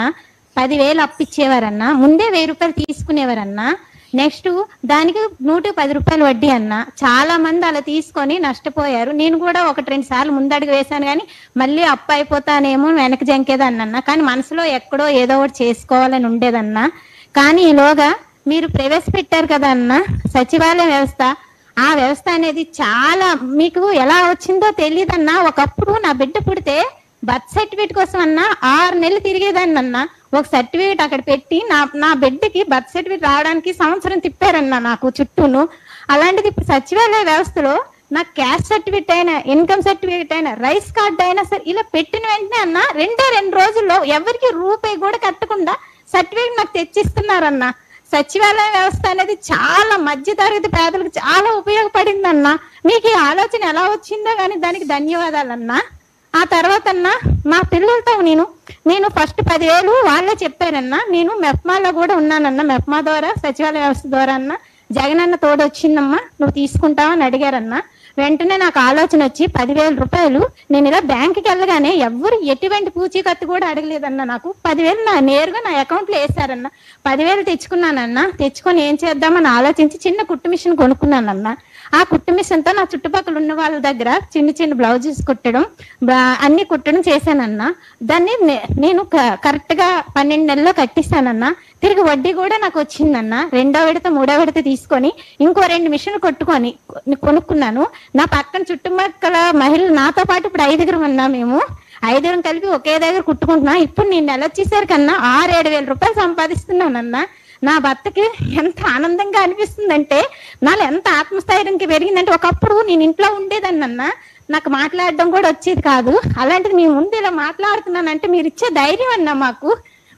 10,000 అప్పిచ్చేవారన్నా. ముందే 1,000 రూపాయలు తీసుకునేవారన్నా. నెక్స్ట్ దానికి 110 రూపాయలు వడ్డీ అన్న. చాలా మంది అలా తీసుకొని నష్టపోయారు. నేను కూడా 1-2 సార్లు ముందడుగు వేశాను, కానీ మళ్ళీ అప్పు అయిపోతానేమో వెనక జంకేదన్నా. కానీ మనసులో ఎక్కడో ఏదో ఒకటి చేసుకోవాలని ఉండేదన్నా. కానీ ఈలోగా మీరు ప్రవేశపెట్టారు కదా అన్న సచివాలయ వ్యవస్థ. ఆ వ్యవస్థ అనేది చాలా మీకు ఎలా వచ్చిందో తెలియదన్నా. ఒకప్పుడు నా బిడ్డ పుడితే బర్త్ సర్టిఫికేట్ కోసం అన్నా 6 నెలలు తిరిగేదాన్ని అన్న. ఒక సర్టిఫికేట్ అక్కడ పెట్టి నా బిడ్డకి బర్త్ సర్టిఫికేట్ రావడానికి సంవత్సరం తిప్పారన్నా నాకు చుట్టూను. అలాంటిది ఇప్పుడు సచివాలయ వ్యవస్థలో నాకు క్యాస్ట్ సర్టిఫికేట్ అయినా, ఇన్కమ్ సర్టిఫికేట్ అయినా, రైస్ కార్డ్ అయినా సరే ఇలా పెట్టిన వెంటనే అన్న 2 రోజుల్లో ఎవరికి రూపాయి కూడా కట్టకుండా సర్టిఫికేట్ నాకు తెచ్చిస్తున్నారన్న. సచివాలయ వ్యవస్థ అనేది చాలా మధ్య తరగతి పేదలకు చాలా ఉపయోగపడిందన్న. మీకు ఈ ఆలోచన ఎలా వచ్చిందో కానీ దానికి ధన్యవాదాలన్నా. ఆ తర్వాత అన్న మా పిల్లలతో నేను ఫస్ట్ 10,000 వాళ్ళే చెప్పారన్నా. నేను మెప్మాలో కూడా ఉన్నానన్న. మెప్మా ద్వారా సచివాలయ వ్యవస్థ ద్వారా అన్న జగనన్న తోడు వచ్చిందమ్మా, నువ్వు తీసుకుంటావా అని అడిగారన్నా. వెంటనే నాకు ఆలోచన వచ్చి 10,000 రూపాయలు నేను ఇలా బ్యాంకుకి వెళ్ళగానే ఎవరు ఎటువంటి పూచీకత్తు కూడా అడగలేదన్న. నాకు 10,000 నేరుగా నా అకౌంట్లో వేసారన్న. 10,000 తెచ్చుకున్నానన్న. తెచ్చుకొని ఏం చేద్దామని ఆలోచించి చిన్న కుట్టు మిషన్ కొనుక్కున్నానన్న. ఆ కుట్టు మిషన్ తో నా చుట్టుపక్కల ఉన్న వాళ్ళ దగ్గర చిన్న బ్లౌజెస్ కుట్టడం, అన్ని కుట్టడం చేశానన్న. దాన్ని నేను కరెక్ట్ గా 12 నెలల్లో కట్టిస్తానన్న. తిరిగి వడ్డీ కూడా నాకు వచ్చిందన్న. 2వ విడత 3వ విడత తీసుకొని ఇంకో 2 మిషన్లు కొనుక్కున్నాను. నా పక్కన చుట్టుపక్కల మహిళలు నాతో పాటు ఇప్పుడు 5 ఉన్నా. మేము 5 కలిపి ఒకే దగ్గర కుట్టుకుంటున్నా. ఇప్పుడు నేను నెల వచ్చేసరికన్నా 6-7 వేల రూపాయలు సంపాదిస్తున్నానన్నా. నా భర్తకి ఎంత ఆనందంగా అనిపిస్తుందంటే, నాలో ఎంత ఆత్మస్థైర్యంకి పెరిగిందంటే, ఒకప్పుడు నేను ఇంట్లో ఉండేదాన్నన్నా, నాకు మాట్లాడడం కూడా వచ్చేది కాదు. అలాంటిది మీ ముందు ఇలా మాట్లాడుతున్నానంటే మీరు ఇచ్చే ధైర్యం అన్నా మాకు.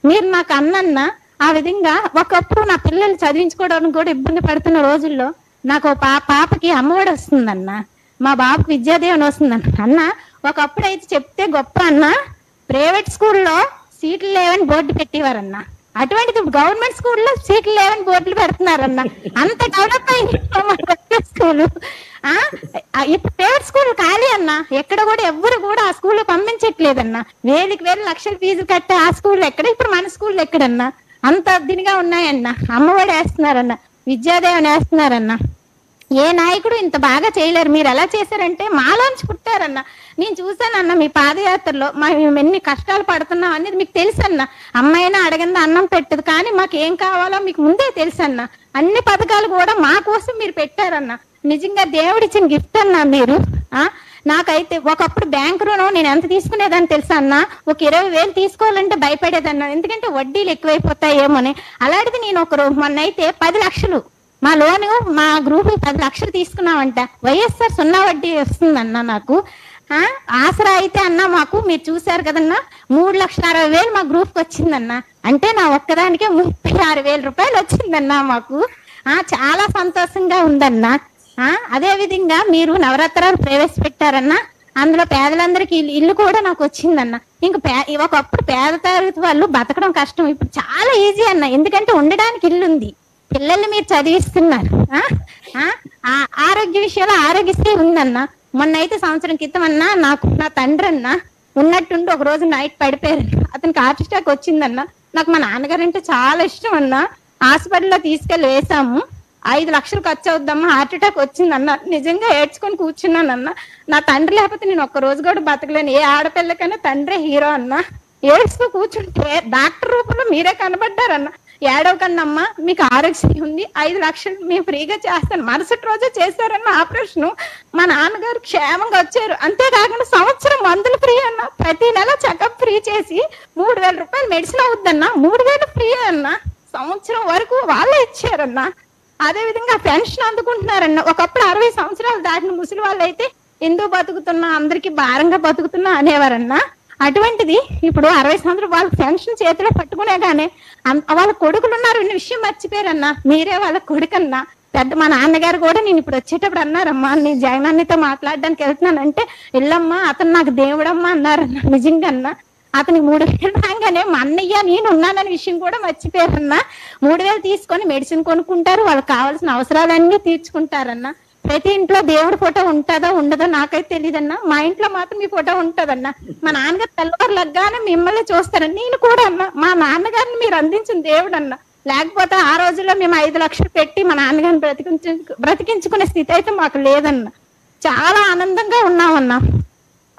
మీరు నాకు అన్నన్నా. ఆ విధంగా ఒకప్పుడు నా పిల్లలు చదివించుకోవడానికి కూడా ఇబ్బంది పడుతున్న రోజుల్లో నాకు పాపకి అమ్మఒడి వస్తుందన్న, మా బాబుకి విద్యాదీవెన వస్తుందన్న. అన్న ఒకప్పుడు అయితే చెప్తే గొప్ప అన్న, ప్రైవేట్ స్కూల్లో సీట్లు లేవని బోర్డు పెట్టేవారన్న. అటువంటిది గవర్నమెంట్ స్కూల్లో సీట్లు లేవని బోర్డులు పెడుతున్నారన్న. అంత డెవలప్ అయింది స్కూల్. ఇప్పుడు ప్రైవేట్ స్కూల్ ఖాళీ అన్న. ఎక్కడ కూడా ఎవ్వరు కూడా ఆ స్కూల్లో పంపించట్లేదన్న. వేలకు వేలు లక్షల ఫీజు కట్టే ఆ స్కూల్ ఎక్కడ, ఇప్పుడు మన స్కూల్ ఎక్కడన్నా. అంత దీనిగా ఉన్నాయన్న. అమ్మఒడి వేస్తున్నారన్న, విద్యాదీవెన వేస్తున్నారన్న. ఏ నాయకుడు ఇంత బాగా చేయలేరు. మీరు ఎలా చేశారంటే మాలోంచి పుట్టారన్న. నేను చూసానన్న మీ పాదయాత్రలో మేము ఎన్ని కష్టాలు పడుతున్నాం అనేది మీకు తెలుసన్న. అమ్మాయినా అడగంది అన్నం పెట్టదు, కానీ మాకు ఏం కావాలో మీకు ముందే తెలుసన్న. అన్ని పథకాలు కూడా మా కోసం మీరు పెట్టారన్న. నిజంగా దేవుడిచ్చిన గిఫ్ట్ అన్న మీరు. నాకైతే ఒకప్పుడు బ్యాంకు రుణం నేను ఎంత తీసుకునేదాన్ని తెలుసా అన్న, ఒక 20,000 తీసుకోవాలంటే భయపడేదన్నా, ఎందుకంటే వడ్డీలు ఎక్కువైపోతాయేమోని. అలాంటిది నేను మొన్నైతే 10 లక్షలు మా లోను మా గ్రూప్ 10 లక్షలు తీసుకున్నామంట. వైఎస్ఆర్ 0 వడ్డీ వస్తుందన్న నాకు. ఆసరా అయితే అన్న మాకు మీరు చూసారు కదన్నా, 3,60,000 మా గ్రూప్ కి వచ్చిందన్న. అంటే నా ఒక్కదానికే 36,000 రూపాయలు వచ్చిందన్న మాకు. చాలా సంతోషంగా ఉందన్న. అదే విధంగా మీరు నవరత్నాలు ప్రవేశపెట్టారన్న. అందులో పేదలందరికీ ఇల్లు కూడా నాకు వచ్చిందన్న. ఒకప్పుడు పేద తరగతి వాళ్ళు బతకడం కష్టం, ఇప్పుడు చాలా ఈజీ అన్న. ఎందుకంటే ఉండడానికి ఇల్లు ఉంది, పిల్లల్ని మీరు చదివిస్తున్నారు. ఆరోగ్య విషయంలో ఆరోగ్యశ్రీ ఉందన్న. మొన్నైతే సంవత్సరం క్రితం అన్న నాకు నా తండ్రి అన్న ఉన్నట్టుండి ఒక రోజు నైట్ పడిపోయారు. అతనికి హార్ట్ అటాక్ వచ్చిందన్న. నాకు మా నాన్నగారు అంటే చాలా ఇష్టం అన్న. హాస్పిటల్లో తీసుకెళ్లి వేసాము. 5 లక్షలు ఖర్చు అవుద్దమ్మా, హార్ట్ అటాక్ వచ్చిందన్న. నిజంగా ఏడ్చుకొని కూర్చున్నానన్న. నా తండ్రి లేకపోతే నేను ఒక్క రోజు కూడా బతకలేను. ఏ ఆడపిల్లకైనా తండ్రే హీరో అన్న. ఏడ్చుకో కూర్చుంటే డాక్టర్ రూపంలో మీరే కనబడ్డారన్న. ఏడవకన్నమ్మా, మీకు ఆరోగ్యశ్రీ ఉంది, 5 లక్షలు మేము ఫ్రీగా చేస్తాను. మరుసటి రోజే చేశారన్న ఆపరేషన్. మా నాన్నగారు క్షేమంగా వచ్చారు. అంతేకాకుండా సంవత్సరం మందులు ఫ్రీ అన్న. ప్రతి నెల చెకప్ ఫ్రీ చేసి 3,000 రూపాయలు మెడిసిన్ అవుద్దన్న. 3,000 ఫ్రీ అన్న. సంవత్సరం వరకు వాళ్ళే ఇచ్చారన్న. అదే విధంగా పెన్షన్ అందుకుంటున్నారన్న. ఒకప్పుడు 60 సంవత్సరాలు దాటిన ముసలి వాళ్ళు అయితే ఎందుకు బతుకుతున్నా, అందరికి భారంగా బతుకుతున్నా అనేవారన్న. అటువంటిది ఇప్పుడు 60 సంవత్సరాలు వాళ్ళ పెన్షన్ చేతిలో పట్టుకునే కానీ వాళ్ళ కొడుకులు ఉన్నారు. ఇన్ని విషయం మర్చిపోయారన్నా. మీరే వాళ్ళ కొడుకన్నా. మా నాన్నగారు కూడా నేను ఇప్పుడు వచ్చేటప్పుడు అన్నారమ్మా, నేను జగనన్నతో మాట్లాడడానికి వెళ్తున్నానంటే వెళ్ళమ్మా, అతను నాకు దేవుడమ్మా అన్నారన్నా. నిజంగా అన్నా, అతనికి 3,000 రాగానే మా అన్నయ్య నేను ఉన్నాననే విషయం కూడా మర్చిపోయారన్నా. 3,000 తీసుకొని మెడిసిన్ కొనుక్కుంటారు, వాళ్ళకి కావాల్సిన అవసరాలన్నీ తీర్చుకుంటారన్నా. ప్రతి ఇంట్లో దేవుడి ఫోటో ఉంటుందో ఉండదో నాకైతే తెలియదన్నా. మా ఇంట్లో మాత్రం మీ ఫోటో ఉంటదన్నా. మా నాన్నగారు తెల్లవారు లగ్గానే మిమ్మల్ని చూస్తారని నేను కూడా అన్నా. మా నాన్నగారిని మీరు అందించిన దేవుడు అన్నా. లేకపోతే ఆ రోజుల్లో మేము 5 లక్షలు పెట్టి మా నాన్నగారిని బ్రతికించుకునే స్థితి అయితే మాకు లేదన్నా. చాలా ఆనందంగా ఉన్నామన్నా.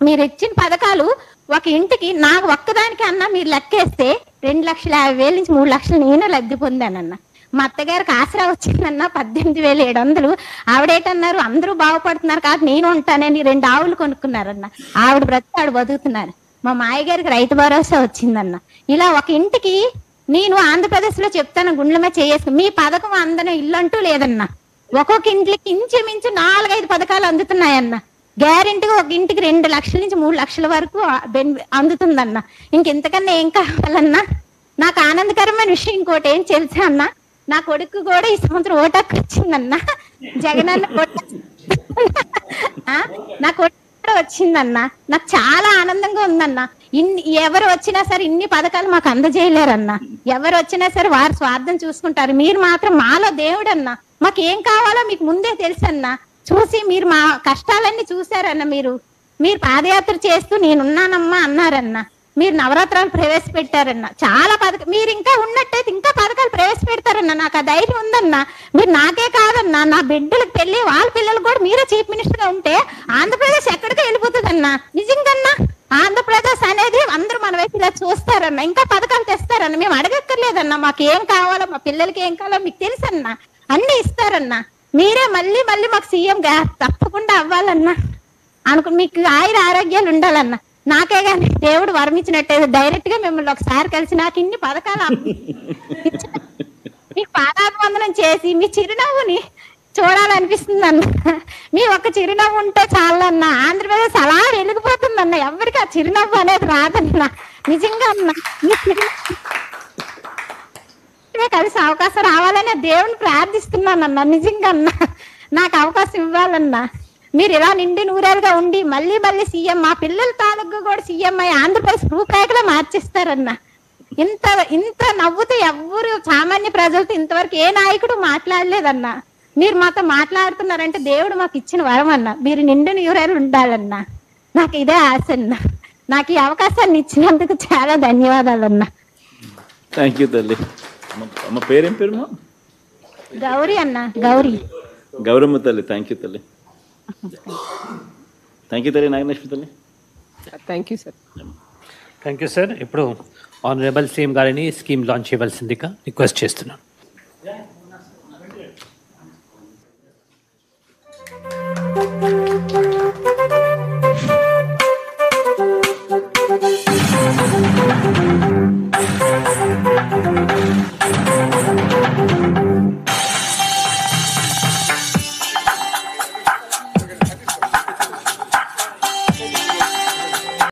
మీరు ఇచ్చిన పథకాలు ఒక ఇంటికి నాకు ఒక్కదానికి అన్నా మీరు లెక్కేస్తే 2,50,000 నుంచి 3 లక్షలు నేను లబ్ధి పొందానన్నా. మా అత్తగారికి ఆసరా వచ్చిందన్న 18,700. ఆవిడేటన్నారు, అందరూ బాగుపడుతున్నారు కాబట్టి నేను ఉంటానని 2 ఆవులు కొనుక్కున్నారన్న. ఆవిడ ఆవిడ బతుకుతున్నారు. మా మాయగారికి రైతు భరోసా వచ్చిందన్న. ఇలా ఒక ఇంటికి నేను ఆంధ్రప్రదేశ్ లో చెప్తాను, గుండెల మీద చేసుకుని మీ పథకం అందన ఇల్లు అంటూ లేదన్నా. ఒక్కొక్క ఇంట్లోకి ఇంచుమించు 4-5 పథకాలు అందుతున్నాయన్న. గ్యారెంటీగా ఒక ఇంటికి 2 లక్షల నుంచి 3 లక్షల వరకు అందుతుందన్న. ఇంకెంతకన్నా ఏం కావాలన్నా? నాకు ఆనందకరమైన విషయం ఇంకోటి ఏం తెలుసా అన్న, నా కొడుకు కూడా ఈ సంవత్సరం ఓటాకు వచ్చిందన్న. జగనన్న నా కొడుకు కూడా వచ్చిందన్న. నాకు చాలా ఆనందంగా ఉందన్న. ఎవరు వచ్చినా సరే ఇన్ని పథకాలు మాకు అందజేయలేరన్న. ఎవరు వచ్చినా సరే వారి స్వార్థం చూసుకుంటారు. మీరు మాత్రం మాలో దేవుడన్న. మాకు ఏం కావాలో మీకు ముందే తెలుసన్న. చూసి మీరు మా కష్టాలన్నీ చూసారన్న. మీరు పాదయాత్ర చేస్తూ నేనున్నానమ్మా అన్నారన్న. మీరు నవరాత్రాలు ప్రవేశపెట్టారన్న. చాలా మీరు ఇంకా ఉన్నట్టయితే ఇంకా పథకాలు ప్రవేశపెడతారన్న. నాకు ఆ ధైర్యం ఉందన్న. మీరు నాకే కాదన్నా, నా బిడ్డలకు పెళ్లి వాళ్ళ పిల్లలకు కూడా మీరే చీఫ్ మినిస్టర్ గా ఉంటే ఆంధ్రప్రదేశ్ ఎక్కడికో వెళ్ళిపోతుందన్న. నిజంగా ఆంధ్రప్రదేశ్ అనేది అందరూ మన వైపు ఇలా చూస్తారన్న. ఇంకా పథకాలు తెస్తారన్న. మేము అడగక్కర్లేదన్నా. మాకు ఏం కావాలో, మా పిల్లలకి ఏం కావాలో మీకు తెలుసన్న. అన్ని ఇస్తారన్న. మీరే మళ్ళీ మాకు సీఎం తప్పకుండా అవ్వాలన్నా. మీకు ఆరోగ్యాలు ఉండాలన్నా. నాకే కానీ దేవుడు వరమిచ్చినట్టయితే డైరెక్ట్ గా మిమ్మల్ని ఒకసారి కలిసి నాకు ఇన్ని పథకాలు మీకు పాదాభివందనం చేసి మీ చిరునవ్వుని చూడాలనిపిస్తుంది అన్న. మీ ఒక్క చిరునవ్వు ఉంటే చాలన్న. ఆంధ్రప్రదేశ్ అలా వెలిగిపోతుందన్న. ఎవరికి ఆ చిరునవ్వు అనేది రాదన్న. నిజంగా అన్న, మీ చిరునవ్వు కలిసి అవకాశం రావాలని దేవుని ప్రార్థిస్తున్నానన్న. నిజంగా అన్న, నాకు అవకాశం ఇవ్వాలన్నా. మీరు ఇలా నిండి నూరేలుగా ఉండి మళ్ళీ సీఎం, మా పిల్లల తాలూకు కూడా సీఎం అయ్యి ఆంధ్రప్రదేశ్ రూపాయకులా మార్చిస్తారన్న. ఇంత నవ్వుతూ ఎవ్వరు సామాన్య ప్రజలతో ఇంతవరకు ఏ నాయకుడు మాట్లాడలేదన్న. మీరు మాతో మాట్లాడుతున్నారంటే దేవుడు మాకు ఇచ్చిన వరం అన్న. మీరు నిండు నూరేలు ఉండాలన్నా. నాకు ఇదే ఆశ అన్న. నాకు ఈ అవకాశాన్ని ఇచ్చినందుకు చాలా ధన్యవాదాలన్నా.
థ్యాంక్ యూ తల్లి. అమ్మ పేరేం పేరు?
గౌరీ అన్న. గౌరమ్మ
తల్లి. థ్యాంక్ యూ తల్లి. థ్యాంక్ యూ తల్లి. నాగలక్ష్మి తల్లి.
Thank you sir.
Thank you sir. ఇప్పుడు ఆనరబుల్ సీఎం గారిని స్కీమ్ లాంచ్ చేయవలసిందిగా రిక్వెస్ట్ చేస్తున్నాను.